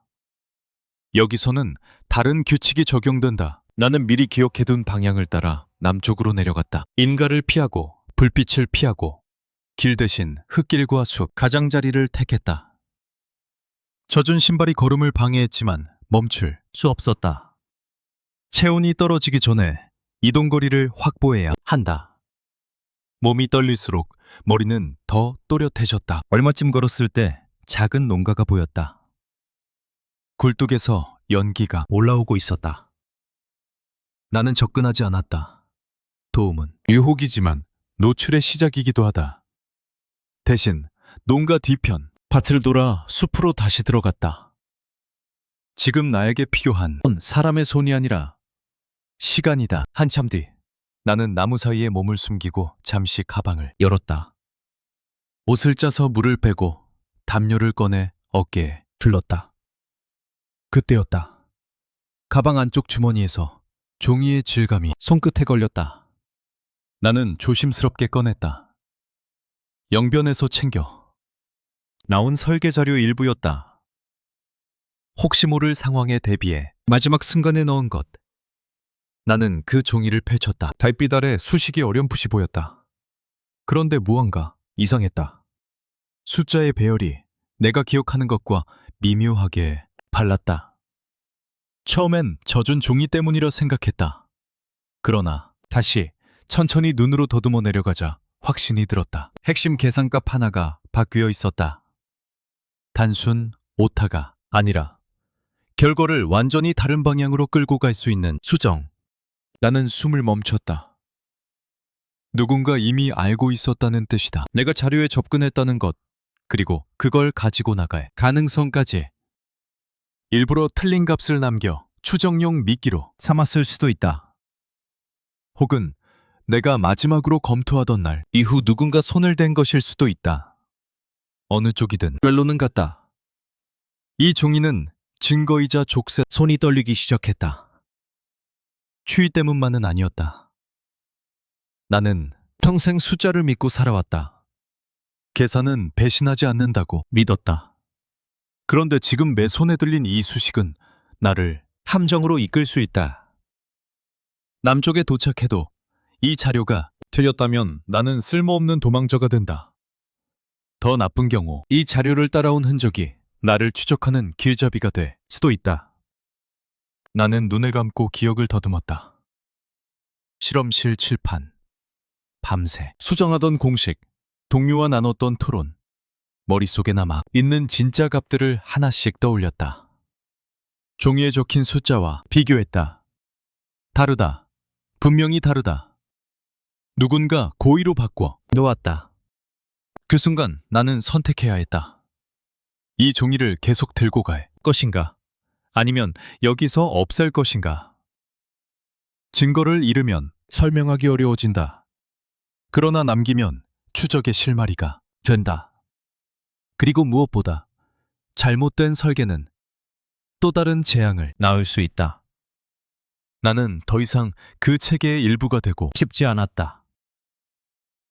여기서는 다른 규칙이 적용된다. 나는 미리 기억해둔 방향을 따라 남쪽으로 내려갔다. 인가를 피하고 불빛을 피하고 길 대신 흙길과 숲, 가장자리를 택했다. 젖은 신발이 걸음을 방해했지만 멈출 수 없었다. 체온이 떨어지기 전에 이동거리를 확보해야 한다. 몸이 떨릴수록 머리는 더 또렷해졌다. 얼마쯤 걸었을 때 작은 농가가 보였다. 굴뚝에서 연기가 올라오고 있었다. 나는 접근하지 않았다. 도움은 유혹이지만 노출의 시작이기도 하다. 대신 농가 뒤편 밭을 돌아 숲으로 다시 들어갔다. 지금 나에게 필요한 건 사람의 손이 아니라 시간이다. 한참 뒤 나는 나무 사이에 몸을 숨기고 잠시 가방을 열었다. 옷을 짜서 물을 빼고 담요를 꺼내 어깨에 둘렀다. 그때였다. 가방 안쪽 주머니에서 종이의 질감이 손끝에 걸렸다. 나는 조심스럽게 꺼냈다. 영변에서 챙겨 나온 설계 자료 일부였다. 혹시 모를 상황에 대비해 마지막 순간에 넣은 것. 나는 그 종이를 펼쳤다. 달빛 아래 수식이 어렴풋이 보였다. 그런데 무언가 이상했다. 숫자의 배열이 내가 기억하는 것과 미묘하게 달랐다. 처음엔 젖은 종이 때문이라 생각했다. 그러나 다시 천천히 눈으로 더듬어 내려가자 확신이 들었다. 핵심 계산값 하나가 바뀌어 있었다. 단순 오타가 아니라 결과를 완전히 다른 방향으로 끌고 갈 수 있는 수정. 나는 숨을 멈췄다. 누군가 이미 알고 있었다는 뜻이다. 내가 자료에 접근했다는 것, 그리고 그걸 가지고 나갈 가능성까지. 일부러 틀린 값을 남겨 추정용 미끼로 삼았을 수도 있다. 혹은 내가 마지막으로 검토하던 날 이후 누군가 손을 댄 것일 수도 있다. 어느 쪽이든 결론은 같다. 이 종이는 증거이자 족쇄. 손이 떨리기 시작했다. 추위 때문만은 아니었다. 나는 평생 숫자를 믿고 살아왔다. 계산은 배신하지 않는다고 믿었다. 그런데 지금 내 손에 들린 이 수식은 나를 함정으로 이끌 수 있다. 남쪽에 도착해도 이 자료가 틀렸다면 나는 쓸모없는 도망자가 된다. 더 나쁜 경우 이 자료를 따라온 흔적이 나를 추적하는 길잡이가 될 수도 있다. 나는 눈을 감고 기억을 더듬었다. 실험실 칠판, 밤새 수정하던 공식, 동료와 나눴던 토론, 머릿속에 남아 있는 진짜 값들을 하나씩 떠올렸다. 종이에 적힌 숫자와 비교했다. 다르다. 분명히 다르다. 누군가 고의로 바꿔 놓았다. 그 순간 나는 선택해야 했다. 이 종이를 계속 들고 갈 것인가? 아니면 여기서 없앨 것인가? 증거를 잃으면 설명하기 어려워진다. 그러나 남기면 추적의 실마리가 된다. 그리고 무엇보다 잘못된 설계는 또 다른 재앙을 낳을 수 있다. 나는 더 이상 그 체계의 일부가 되고 싶지 않았다.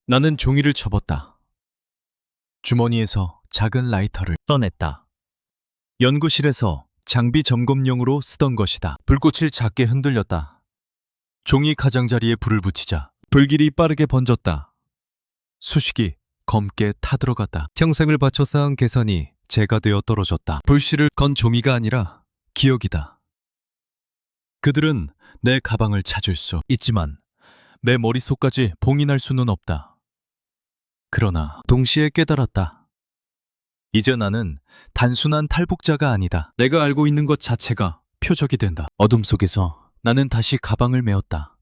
나는 종이를 접었다. 주머니에서 작은 라이터를 꺼냈다. 연구실에서 장비 점검용으로 쓰던 것이다. 불꽃을 작게 흔들렸다. 종이 가장자리에 불을 붙이자 불길이 빠르게 번졌다. 수식이 검게 타들어갔다. 평생을 바쳐 쌓은 개선이 재가 되어 떨어졌다. 불씨를 건 종이가 아니라 기억이다. 그들은 내 가방을 찾을 수 있지만 내 머릿속까지 봉인할 수는 없다. 그러나 동시에 깨달았다. 이제 나는 단순한 탈북자가 아니다. 내가 알고 있는 것 자체가 표적이 된다. 어둠 속에서 나는 다시 가방을 메었다.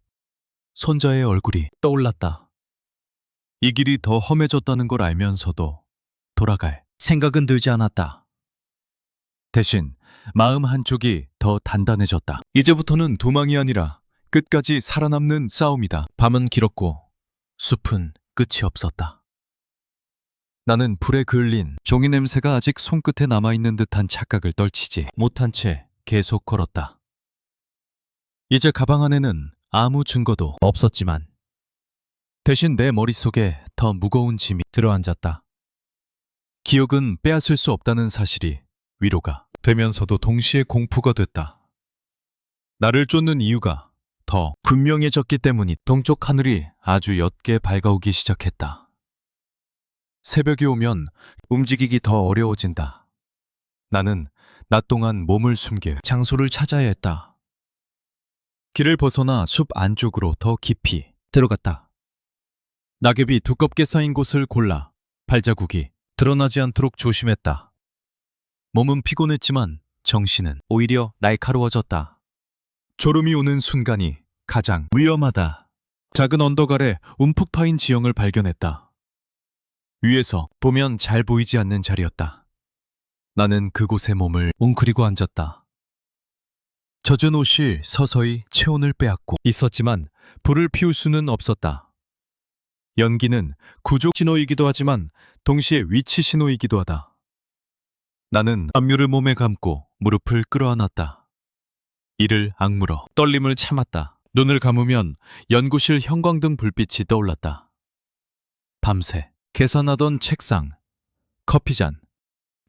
손자의 얼굴이 떠올랐다. 이 길이 더 험해졌다는 걸 알면서도 돌아갈 생각은 들지 않았다. 대신 마음 한쪽이 더 단단해졌다. 이제부터는 도망이 아니라 끝까지 살아남는 싸움이다. 밤은 길었고 숲은 끝이 없었다. 나는 불에 그을린 종이 냄새가 아직 손끝에 남아있는 듯한 착각을 떨치지 못한 채 계속 걸었다. 이제 가방 안에는 아무 증거도 없었지만 대신 내 머릿속에 더 무거운 짐이 들어앉았다. 기억은 빼앗을 수 없다는 사실이 위로가 되면서도 동시에 공포가 됐다. 나를 쫓는 이유가 더 분명해졌기 때문이. 동쪽 하늘이 아주 옅게 밝아오기 시작했다. 새벽이 오면 움직이기 더 어려워진다. 나는 낮 동안 몸을 숨길 장소를 찾아야 했다. 길을 벗어나 숲 안쪽으로 더 깊이 들어갔다. 낙엽이 두껍게 쌓인 곳을 골라 발자국이 드러나지 않도록 조심했다. 몸은 피곤했지만 정신은 오히려 날카로워졌다. 졸음이 오는 순간이 가장 위험하다. 작은 언덕 아래 움푹 파인 지형을 발견했다. 위에서 보면 잘 보이지 않는 자리였다. 나는 그곳에 몸을 웅크리고 앉았다. 젖은 옷이 서서히 체온을 빼앗고 있었지만 불을 피울 수는 없었다. 연기는 구조 신호이기도 하지만 동시에 위치 신호이기도 하다. 나는 압류를 몸에 감고 무릎을 끌어안았다. 이를 악물어 떨림을 참았다. 눈을 감으면 연구실 형광등 불빛이 떠올랐다. 밤새 계산하던 책상, 커피잔,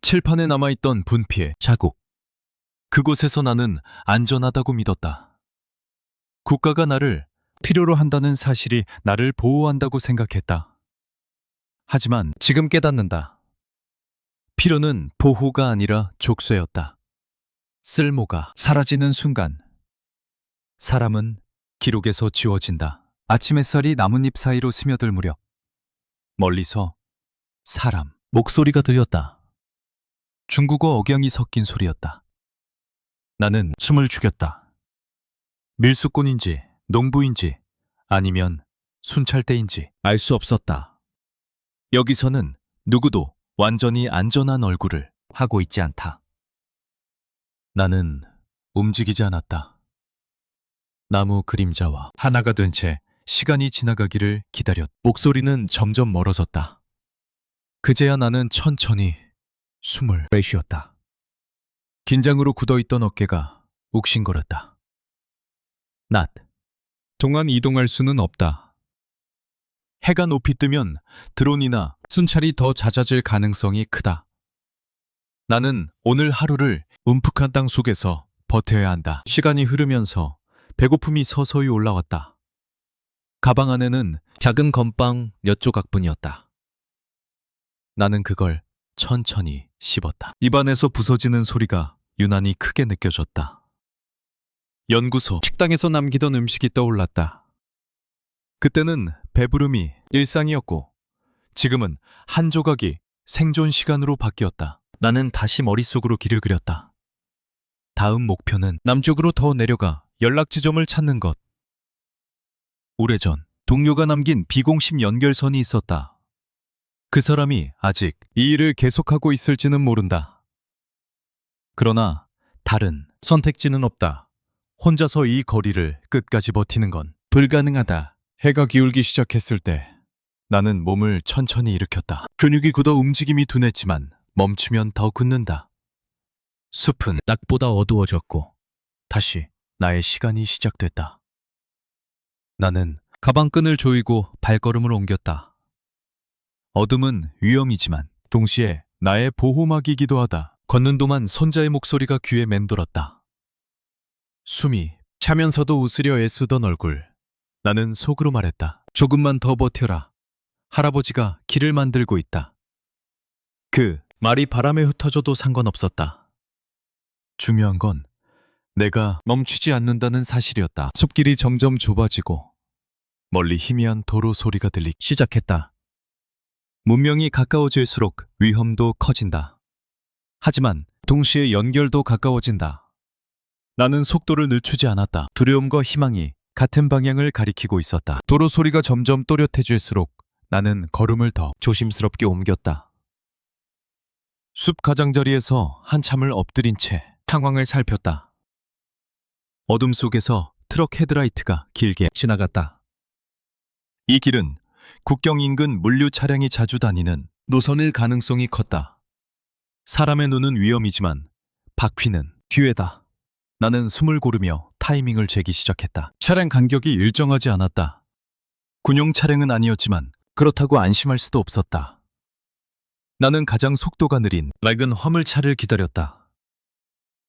칠판에 남아있던 분필 자국. 그곳에서 나는 안전하다고 믿었다. 국가가 나를 필요로 한다는 사실이 나를 보호한다고 생각했다. 하지만 지금 깨닫는다. 필요는 보호가 아니라 족쇄였다. 쓸모가 사라지는 순간 사람은 기록에서 지워진다. 아침 햇살이 나뭇잎 사이로 스며들 무렵 멀리서 사람 목소리가 들렸다. 중국어 억양이 섞인 소리였다. 나는 숨을 죽였다. 밀수꾼인지 농부인지 아니면 순찰대인지 알 수 없었다. 여기서는 누구도 완전히 안전한 얼굴을 하고 있지 않다. 나는 움직이지 않았다. 나무 그림자와 하나가 된 채 시간이 지나가기를 기다렸다. 목소리는 점점 멀어졌다. 그제야 나는 천천히 숨을 내쉬었다. 긴장으로 굳어있던 어깨가 욱신거렸다. 낮. 동안 이동할 수는 없다. 해가 높이 뜨면 드론이나 순찰이 더 잦아질 가능성이 크다. 나는 오늘 하루를 움푹한 땅 속에서 버텨야 한다. 시간이 흐르면서 배고픔이 서서히 올라왔다. 가방 안에는 작은 건빵 몇 조각뿐이었다. 나는 그걸 천천히 씹었다. 입안에서 부서지는 소리가 유난히 크게 느껴졌다. 연구소 식당에서 남기던 음식이 떠올랐다. 그때는 배부름이 일상이었고 지금은 한 조각이 생존 시간으로 바뀌었다. 나는 다시 머릿속으로 길을 그렸다. 다음 목표는 남쪽으로 더 내려가 연락 지점을 찾는 것. 오래전 동료가 남긴 비공식 연결선이 있었다. 그 사람이 아직 이 일을 계속하고 있을지는 모른다. 그러나 다른 선택지는 없다. 혼자서 이 거리를 끝까지 버티는 건 불가능하다. 해가 기울기 시작했을 때 나는 몸을 천천히 일으켰다. 근육이 굳어 움직임이 둔했지만 멈추면 더 굳는다. 숲은 낮보다 어두워졌고 다시 나의 시간이 시작됐다. 나는 가방끈을 조이고 발걸음을 옮겼다. 어둠은 위험이지만 동시에 나의 보호막이기도 하다. 걷는 동안 손자의 목소리가 귀에 맴돌았다. 숨이 차면서도 웃으려 애쓰던 얼굴. 나는 속으로 말했다. 조금만 더 버텨라. 할아버지가 길을 만들고 있다. 그 말이 바람에 흩어져도 상관없었다. 중요한 건 내가 멈추지 않는다는 사실이었다. 숲길이 점점 좁아지고 멀리 희미한 도로 소리가 들리기 시작했다. 문명이 가까워질수록 위험도 커진다. 하지만 동시에 연결도 가까워진다. 나는 속도를 늦추지 않았다. 두려움과 희망이 같은 방향을 가리키고 있었다. 도로 소리가 점점 또렷해질수록 나는 걸음을 더 조심스럽게 옮겼다. 숲 가장자리에서 한참을 엎드린 채 상황을 살폈다. 어둠 속에서 트럭 헤드라이트가 길게 지나갔다. 이 길은 국경 인근 물류 차량이 자주 다니는 노선일 가능성이 컸다. 사람의 눈은 위험이지만 바퀴는 기회다. 나는 숨을 고르며 타이밍을 재기 시작했다. 차량 간격이 일정하지 않았다. 군용 차량은 아니었지만 그렇다고 안심할 수도 없었다. 나는 가장 속도가 느린 낡은 화물차를 기다렸다.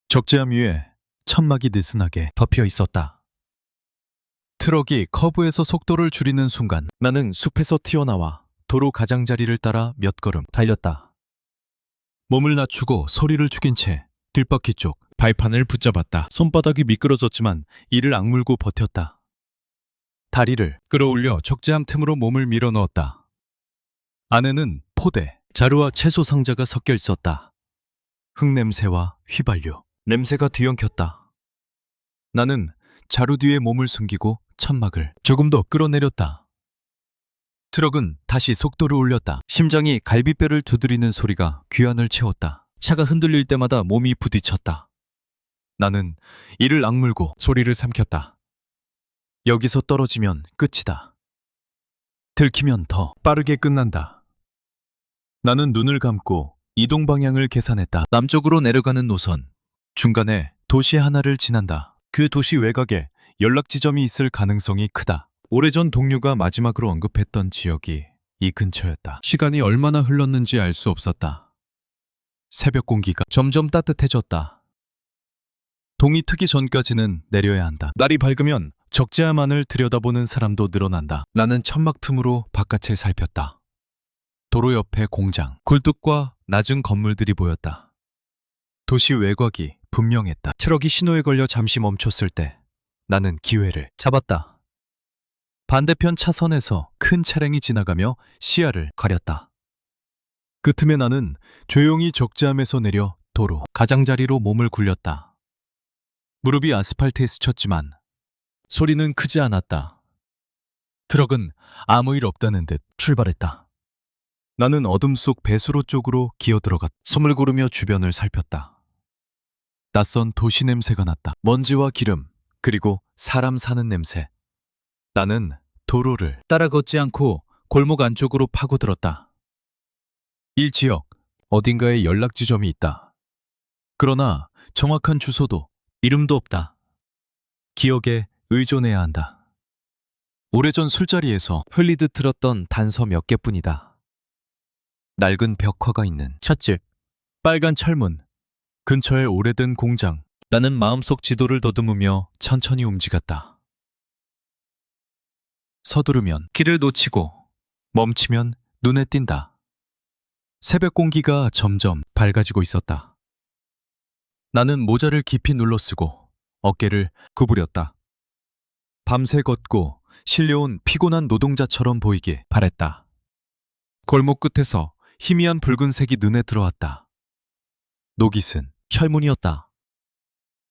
적재함 위에 천막이 느슨하게 덮여 있었다. 트럭이 커브에서 속도를 줄이는 순간 나는 숲에서 튀어나와 도로 가장자리를 따라 몇 걸음 달렸다. 몸을 낮추고 소리를 죽인 채 뒷바퀴 쪽 발판을 붙잡았다. 손바닥이 미끄러졌지만 이를 악물고 버텼다. 다리를 끌어올려 적재함 틈으로 몸을 밀어 넣었다. 안에는 포대, 자루와 채소 상자가 섞여 있었다. 흙냄새와 휘발유, 냄새가 뒤엉켰다. 나는 자루 뒤에 몸을 숨기고 천막을 조금 더 끌어내렸다. 트럭은 다시 속도를 올렸다. 심장이 갈비뼈를 두드리는 소리가 귀안을 채웠다. 차가 흔들릴 때마다 몸이 부딪혔다. 나는 이를 악물고 소리를 삼켰다. 여기서 떨어지면 끝이다. 들키면 더 빠르게 끝난다. 나는 눈을 감고 이동 방향을 계산했다. 남쪽으로 내려가는 노선. 중간에 도시 하나를 지난다. 그 도시 외곽에 연락 지점이 있을 가능성이 크다. 오래전 동료가 마지막으로 언급했던 지역이 이 근처였다. 시간이 얼마나 흘렀는지 알 수 없었다. 새벽 공기가 점점 따뜻해졌다. 동이 트기 전까지는 내려야 한다. 날이 밝으면 적재함 안을 들여다보는 사람도 늘어난다. 나는 천막 틈으로 바깥을 살폈다. 도로 옆에 공장, 굴뚝과 낮은 건물들이 보였다. 도시 외곽이 분명했다. 트럭이 신호에 걸려 잠시 멈췄을 때 나는 기회를 잡았다. 반대편 차선에서 큰 차량이 지나가며 시야를 가렸다. 그 틈에 나는 조용히 적재함에서 내려 도로 가장자리로 몸을 굴렸다. 무릎이 아스팔트에 스쳤지만 소리는 크지 않았다. 트럭은 아무 일 없다는 듯 출발했다. 나는 어둠 속 배수로 쪽으로 기어들어갔다. 숨을 고르며 주변을 살폈다. 낯선 도시 냄새가 났다. 먼지와 기름, 그리고 사람 사는 냄새. 나는 도로를 따라 걷지 않고 골목 안쪽으로 파고들었다. 1지역, 어딘가에 연락 지점이 있다. 그러나 정확한 주소도 이름도 없다. 기억에 의존해야 한다. 오래전 술자리에서 흘리듯 들었던 단서 몇 개뿐이다. 낡은 벽화가 있는 찻집, 빨간 철문, 근처에 오래된 공장. 나는 마음속 지도를 더듬으며 천천히 움직였다. 서두르면 길을 놓치고 멈추면 눈에 띈다. 새벽 공기가 점점 밝아지고 있었다. 나는 모자를 깊이 눌러 쓰고 어깨를 구부렸다. 밤새 걷고 실려온 피곤한 노동자처럼 보이길 바랬다. 골목 끝에서 희미한 붉은색이 눈에 들어왔다. 노깃은 철문이었다.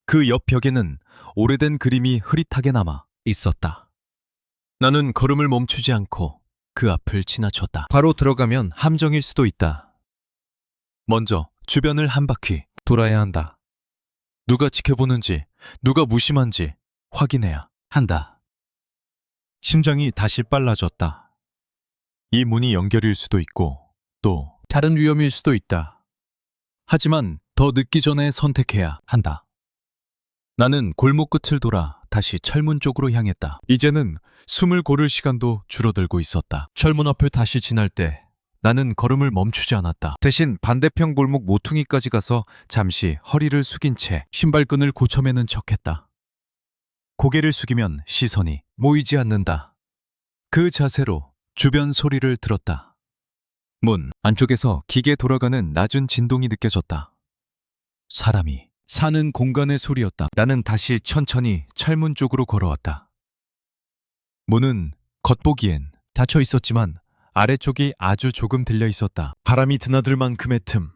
그 옆 벽에는 오래된 그림이 흐릿하게 남아 있었다. 나는 걸음을 멈추지 않고 그 앞을 지나쳤다. 바로 들어가면 함정일 수도 있다. 먼저 주변을 한 바퀴 돌아야 한다. 누가 지켜보는지, 누가 무심한지 확인해야 한다. 심장이 다시 빨라졌다. 이 문이 연결일 수도 있고 또 다른 위험일 수도 있다. 하지만 더 늦기 전에 선택해야 한다. 나는 골목 끝을 돌아 다시 철문 쪽으로 향했다. 이제는 숨을 고를 시간도 줄어들고 있었다. 철문 앞을 다시 지날 때 나는 걸음을 멈추지 않았다. 대신 반대편 골목 모퉁이까지 가서 잠시 허리를 숙인 채 신발끈을 고쳐매는 척했다. 고개를 숙이면 시선이 모이지 않는다. 그 자세로 주변 소리를 들었다. 문 안쪽에서 기계 돌아가는 낮은 진동이 느껴졌다. 사람이 사는 공간의 소리였다. 나는 다시 천천히 철문 쪽으로 걸어왔다. 문은 겉보기엔 닫혀 있었지만 아래쪽이 아주 조금 들려 있었다. 바람이 드나들 만큼의 틈.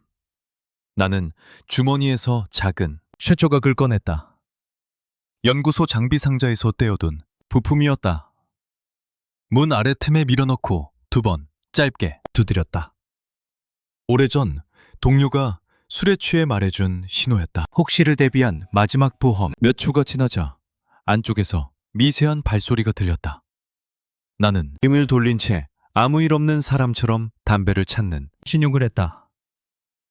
나는 주머니에서 작은 쇠조각을 꺼냈다. 연구소 장비 상자에서 떼어둔 부품이었다. 문 아래 틈에 밀어넣고 2번 짧게 두드렸다. 오래전 동료가 술에 취해 말해준 신호였다. 혹시를 대비한 마지막 보험. 몇 초가 지나자 안쪽에서 미세한 발소리가 들렸다. 나는 힘을 돌린 채 아무 일 없는 사람처럼 담배를 찾는 신용을 했다.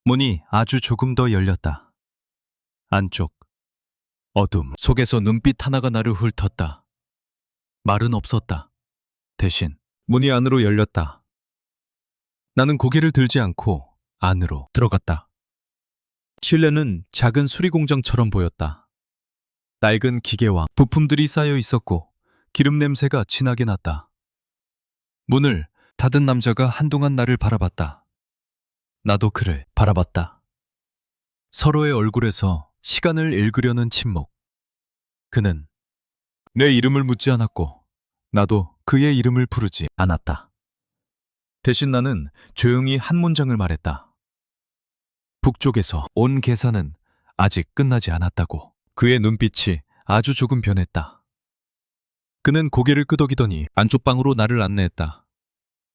문이 아주 조금 더 열렸다. 안쪽 어둠 속에서 눈빛 하나가 나를 훑었다. 말은 없었다. 대신 문이 안으로 열렸다. 나는 고개를 들지 않고 안으로 들어갔다. 실내는 작은 수리공장처럼 보였다. 낡은 기계와 부품들이 쌓여 있었고 기름 냄새가 진하게 났다. 문을 닫은 남자가 한동안 나를 바라봤다. 나도 그를 바라봤다. 서로의 얼굴에서 시간을 읽으려는 침묵. 그는 내 이름을 묻지 않았고 나도 그의 이름을 부르지 않았다. 대신 나는 조용히 한 문장을 말했다. 북쪽에서 온 계산은 아직 끝나지 않았다고. 그의 눈빛이 아주 조금 변했다. 그는 고개를 끄덕이더니 안쪽 방으로 나를 안내했다.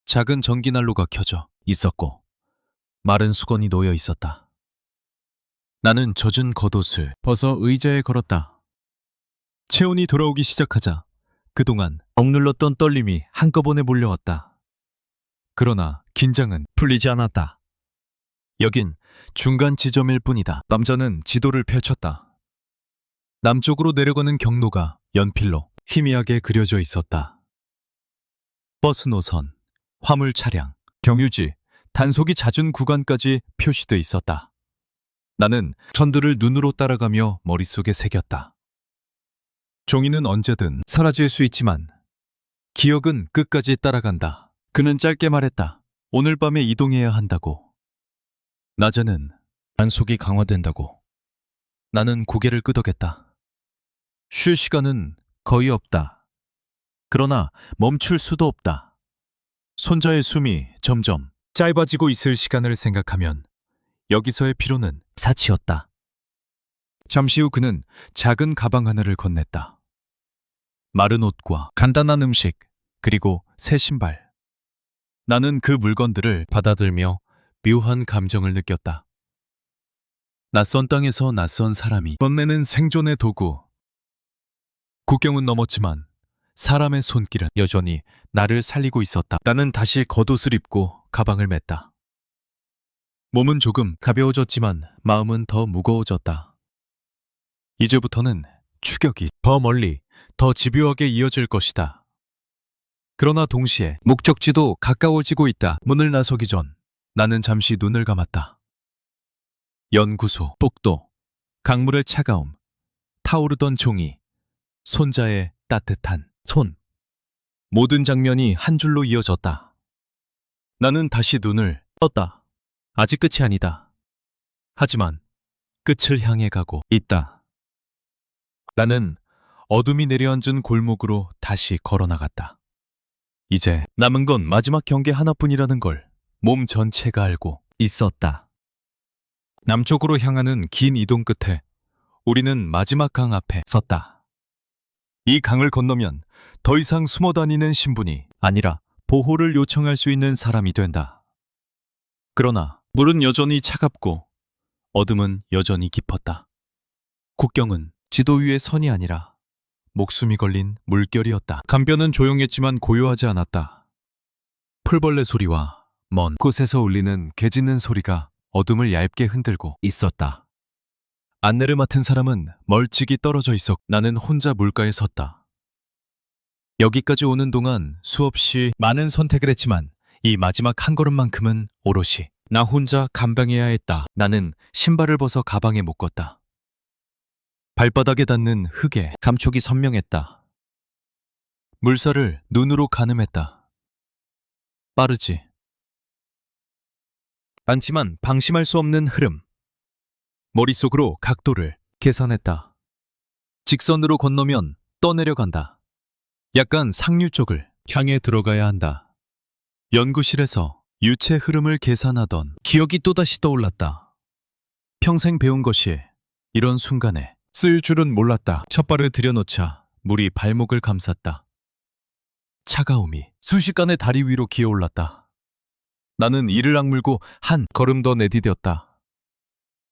작은 전기난로가 켜져 있었고 마른 수건이 놓여 있었다. 나는 젖은 겉옷을 벗어 의자에 걸었다. 체온이 돌아오기 시작하자 그동안 억눌렀던 떨림이 한꺼번에 몰려왔다. 그러나 긴장은 풀리지 않았다. 여긴 중간 지점일 뿐이다. 남자는 지도를 펼쳤다. 남쪽으로 내려가는 경로가 연필로 희미하게 그려져 있었다. 버스 노선, 화물 차량, 경유지, 단속이 잦은 구간까지 표시돼 있었다. 나는 선들을 눈으로 따라가며 머릿속에 새겼다. 종이는 언제든 사라질 수 있지만 기억은 끝까지 따라간다. 그는 짧게 말했다. 오늘 밤에 이동해야 한다고. 낮에는 단속이 강화된다고. 나는 고개를 끄덕였다. 쉴 시간은 거의 없다. 그러나 멈출 수도 없다. 손자의 숨이 점점 짧아지고 있을 시간을 생각하면 여기서의 피로는 사치였다. 잠시 후 그는 작은 가방 하나를 건넸다. 마른 옷과 간단한 음식, 그리고 새 신발. 나는 그 물건들을 받아들며 묘한 감정을 느꼈다. 낯선 땅에서 낯선 사람이 건네는 생존의 도구. 국경은 넘었지만 사람의 손길은 여전히 나를 살리고 있었다. 나는 다시 겉옷을 입고 가방을 맸다. 몸은 조금 가벼워졌지만 마음은 더 무거워졌다. 이제부터는 추격이 더 멀리, 더 집요하게 이어질 것이다. 그러나 동시에 목적지도 가까워지고 있다. 문을 나서기 전 나는 잠시 눈을 감았다. 연구소, 복도, 강물의 차가움, 타오르던 종이, 손자의 따뜻한 손. 모든 장면이 한 줄로 이어졌다. 나는 다시 눈을 떴다. 아직 끝이 아니다. 하지만 끝을 향해 가고 있다. 나는 어둠이 내려앉은 골목으로 다시 걸어나갔다. 이제 남은 건 마지막 경계 하나뿐이라는 걸 몸 전체가 알고 있었다. 남쪽으로 향하는 긴 이동 끝에 우리는 마지막 강 앞에 섰다. 이 강을 건너면 더 이상 숨어 다니는 신분이 아니라 보호를 요청할 수 있는 사람이 된다. 그러나 물은 여전히 차갑고 어둠은 여전히 깊었다. 국경은 지도 위의 선이 아니라 목숨이 걸린 물결이었다. 강변은 조용했지만 고요하지 않았다. 풀벌레 소리와 먼 곳에서 울리는 개 짖는 소리가 어둠을 얇게 흔들고 있었다. 안내를 맡은 사람은 멀찍이 떨어져 있었고 나는 혼자 물가에 섰다. 여기까지 오는 동안 수없이 많은 선택을 했지만 이 마지막 한 걸음만큼은 오롯이 나 혼자 감당해야 했다. 나는 신발을 벗어 가방에 묶었다. 발바닥에 닿는 흙에 감촉이 선명했다. 물살을 눈으로 가늠했다. 빠르지 않지만 방심할 수 없는 흐름. 머릿속으로 각도를 계산했다. 직선으로 건너면 떠내려간다. 약간 상류 쪽을 향해 들어가야 한다. 연구실에서 유체 흐름을 계산하던 기억이 또다시 떠올랐다. 평생 배운 것이 이런 순간에 쓰일 줄은 몰랐다. 첫 발을 들여놓자 물이 발목을 감쌌다. 차가움이 순식간에 다리 위로 기어올랐다. 나는 이를 악물고 한 걸음 더 내디뎠다.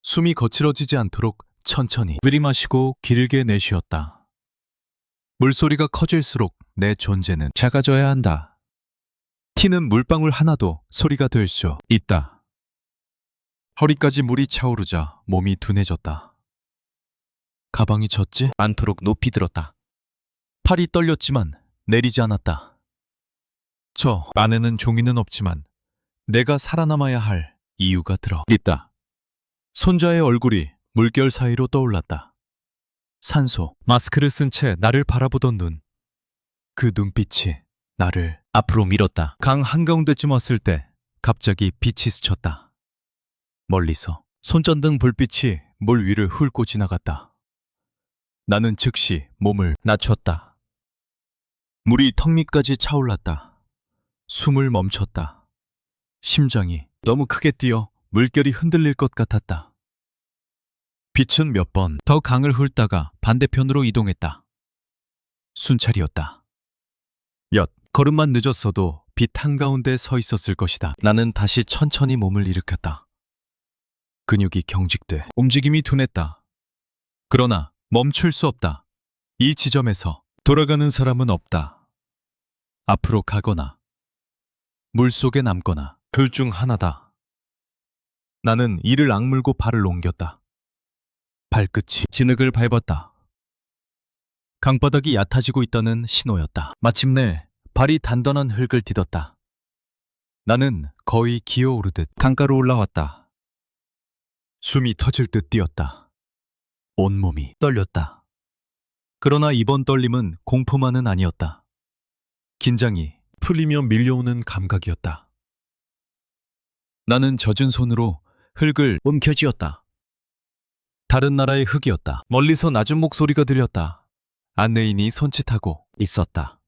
숨이 거칠어지지 않도록 천천히 들이마시고 길게 내쉬었다. 물소리가 커질수록 내 존재는 작아져야 한다. 튀는 물방울 하나도 소리가 될 수 있다. 허리까지 물이 차오르자 몸이 둔해졌다. 가방이 젖지 않도록 높이 들었다. 팔이 떨렸지만 내리지 않았다. 저 안에는 종이는 없지만 내가 살아남아야 할 이유가 들어 있다. 손자의 얼굴이 물결 사이로 떠올랐다. 산소, 마스크를 쓴 채 나를 바라보던 눈. 그 눈빛이 나를 앞으로 밀었다. 강 한가운데쯤 왔을 때 갑자기 빛이 스쳤다. 멀리서 손전등 불빛이 물 위를 훑고 지나갔다. 나는 즉시 몸을 낮췄다. 물이 턱 밑까지 차올랐다. 숨을 멈췄다. 심장이 너무 크게 뛰어 물결이 흔들릴 것 같았다. 빛은 몇 번 더 강을 훑다가 반대편으로 이동했다. 순찰이었다. 몇 걸음만 늦었어도 빛 한가운데 서 있었을 것이다. 나는 다시 천천히 몸을 일으켰다. 근육이 경직돼 움직임이 둔했다. 그러나 멈출 수 없다. 이 지점에서 돌아가는 사람은 없다. 앞으로 가거나 물속에 남거나 둘 중 하나다. 나는 이를 악물고 발을 옮겼다. 발끝이 진흙을 밟았다. 강바닥이 얕아지고 있다는 신호였다. 마침내 발이 단단한 흙을 디뎠다. 나는 거의 기어오르듯 강가로 올라왔다. 숨이 터질 듯 뛰었다. 온몸이 떨렸다. 그러나 이번 떨림은 공포만은 아니었다. 긴장이 풀리며 밀려오는 감각이었다. 나는 젖은 손으로 흙을 움켜쥐었다. 다른 나라의 흙이었다. 멀리서 낮은 목소리가 들렸다. 안내인이 손짓하고 있었다.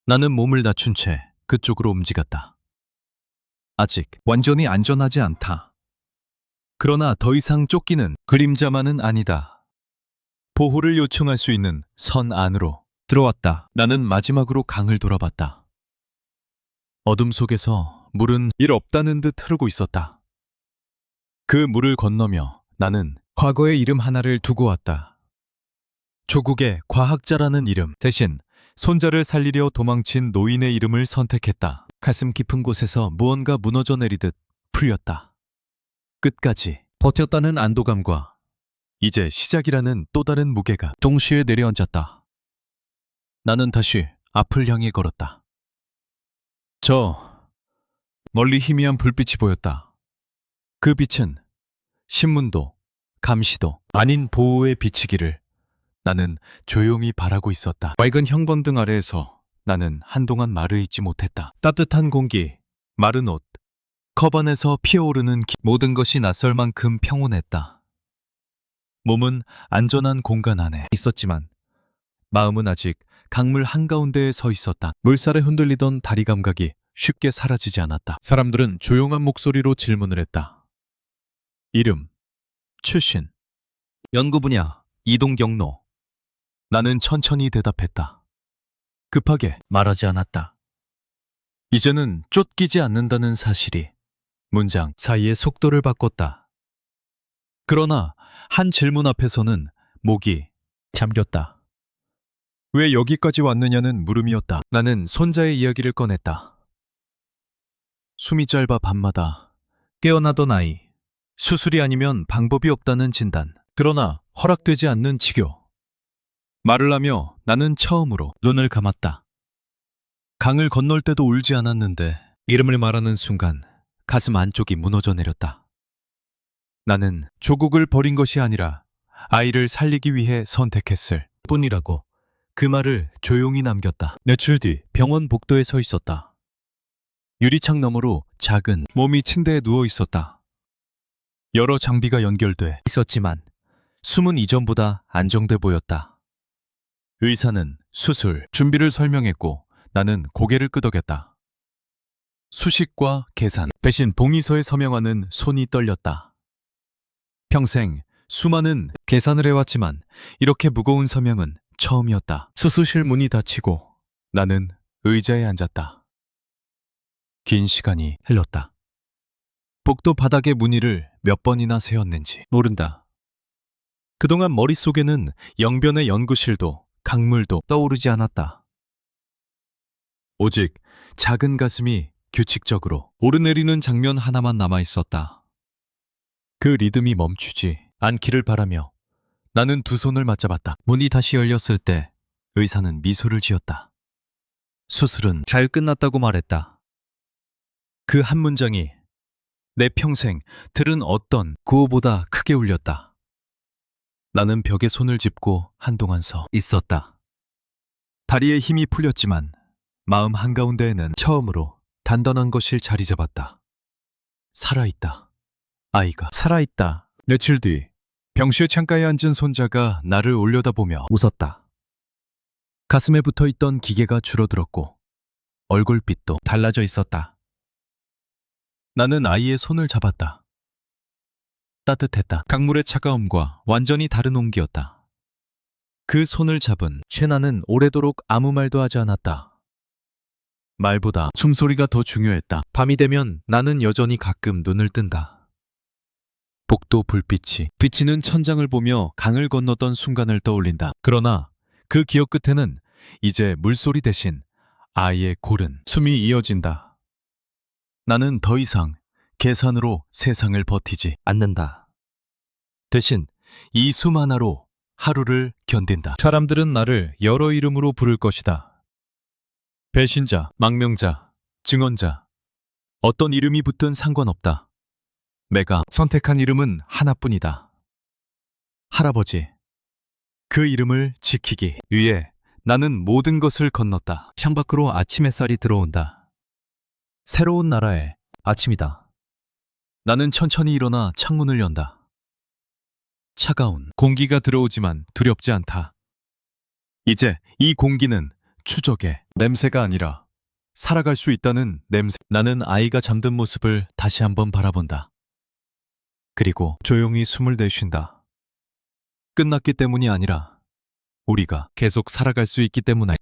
나는 몸을 낮춘 채 그쪽으로 움직였다. 아직 완전히 안전하지 않다. 그러나 더 이상 쫓기는 그림자만은 아니다. 보호를 요청할 수 있는 선 안으로 들어왔다. 나는 마지막으로 강을 돌아봤다. 어둠 속에서 물은 일 없다는 듯 흐르고 있었다. 그 물을 건너며 나는 과거의 이름 하나를 두고 왔다. 조국의 과학자라는 이름 대신 손자를 살리려 도망친 노인의 이름을 선택했다. 가슴 깊은 곳에서 무언가 무너져 내리듯 풀렸다. 끝까지 버텼다는 안도감과 이제 시작이라는 또 다른 무게가 동시에 내려앉았다. 나는 다시 앞을 향해 걸었다. 저 멀리 희미한 불빛이 보였다. 그 빛은 신문도 감시도 아닌 보호의 빛이기를 나는 조용히 바라고 있었다. 맑은 형광등 아래에서 나는 한동안 말을 잇지 못했다. 따뜻한 공기, 마른 옷, 컵 안에서 피어오르는 모든 것이 낯설 만큼 평온했다. 몸은 안전한 공간 안에 있었지만 마음은 아직 강물 한가운데에 서 있었다. 물살에 흔들리던 다리 감각이 쉽게 사라지지 않았다. 사람들은 조용한 목소리로 질문을 했다. 이름, 출신, 연구 분야, 이동 경로. 나는 천천히 대답했다. 급하게 말하지 않았다. 이제는 쫓기지 않는다는 사실이 문장 사이의 속도를 바꿨다. 그러나 한 질문 앞에서는 목이 잠겼다. 왜 여기까지 왔느냐는 물음이었다. 나는 손자의 이야기를 꺼냈다. 숨이 짧아 밤마다 깨어나던 아이. 수술이 아니면 방법이 없다는 진단. 그러나 허락되지 않는 치료. 말을 하며 나는 처음으로 눈을 감았다. 강을 건널 때도 울지 않았는데 이름을 말하는 순간 가슴 안쪽이 무너져 내렸다. 나는 조국을 버린 것이 아니라 아이를 살리기 위해 선택했을 뿐이라고 그 말을 조용히 남겼다. 며칠 뒤 병원 복도에 서 있었다. 유리창 너머로 작은 몸이 침대에 누워 있었다. 여러 장비가 연결돼 있었지만 숨은 이전보다 안정돼 보였다. 의사는 수술 준비를 설명했고 나는 고개를 끄덕였다. 수식과 계산 대신 동의서에 서명하는 손이 떨렸다. 평생 수많은 계산을 해왔지만 이렇게 무거운 서명은 처음이었다. 수술실 문이 닫히고 나는 의자에 앉았다. 긴 시간이 흘렀다. 복도 바닥에 무늬를 몇 번이나 세웠는지 모른다. 그동안 머릿속에는 영변의 연구실도 강물도 떠오르지 않았다. 오직 작은 가슴이 규칙적으로 오르내리는 장면 하나만 남아있었다. 그 리듬이 멈추지 않기를 바라며 나는 두 손을 맞잡았다. 문이 다시 열렸을 때 의사는 미소를 지었다. 수술은 잘 끝났다고 말했다. 그 한 문장이 내 평생 들은 어떤 구호보다 크게 울렸다. 나는 벽에 손을 짚고 한동안 서 있었다. 다리에 힘이 풀렸지만 마음 한가운데에는 처음으로 단단한 것이 자리 잡았다. 살아있다. 아이가 살아있다. 며칠 뒤 병실 창가에 앉은 손자가 나를 올려다보며 웃었다. 가슴에 붙어있던 기계가 줄어들었고 얼굴빛도 달라져 있었다. 나는 아이의 손을 잡았다. 따뜻했다. 강물의 차가움과 완전히 다른 온기였다. 그 손을 잡은 최나는 오래도록 아무 말도 하지 않았다. 말보다 숨소리가 더 중요했다. 밤이 되면 나는 여전히 가끔 눈을 뜬다. 복도 불빛이 비치는 천장을 보며 강을 건넜던 순간을 떠올린다. 그러나 그 기억 끝에는 이제 물소리 대신 아이의 고른 숨이 이어진다. 나는 더 이상 계산으로 세상을 버티지 않는다. 대신 이 숨 하나로 하루를 견딘다. 사람들은 나를 여러 이름으로 부를 것이다. 배신자, 망명자, 증언자. 어떤 이름이 붙든 상관없다. 내가 선택한 이름은 하나뿐이다. 할아버지. 그 이름을 지키기 위해 나는 모든 것을 건넜다. 창밖으로 아침 햇살이 들어온다. 새로운 나라의 아침이다. 나는 천천히 일어나 창문을 연다. 차가운 공기가 들어오지만 두렵지 않다. 이제 이 공기는 추적의 냄새가 아니라 살아갈 수 있다는 냄새. 나는 아이가 잠든 모습을 다시 한번 바라본다. 그리고 조용히 숨을 내쉰다. 끝났기 때문이 아니라 우리가 계속 살아갈 수 있기 때문에.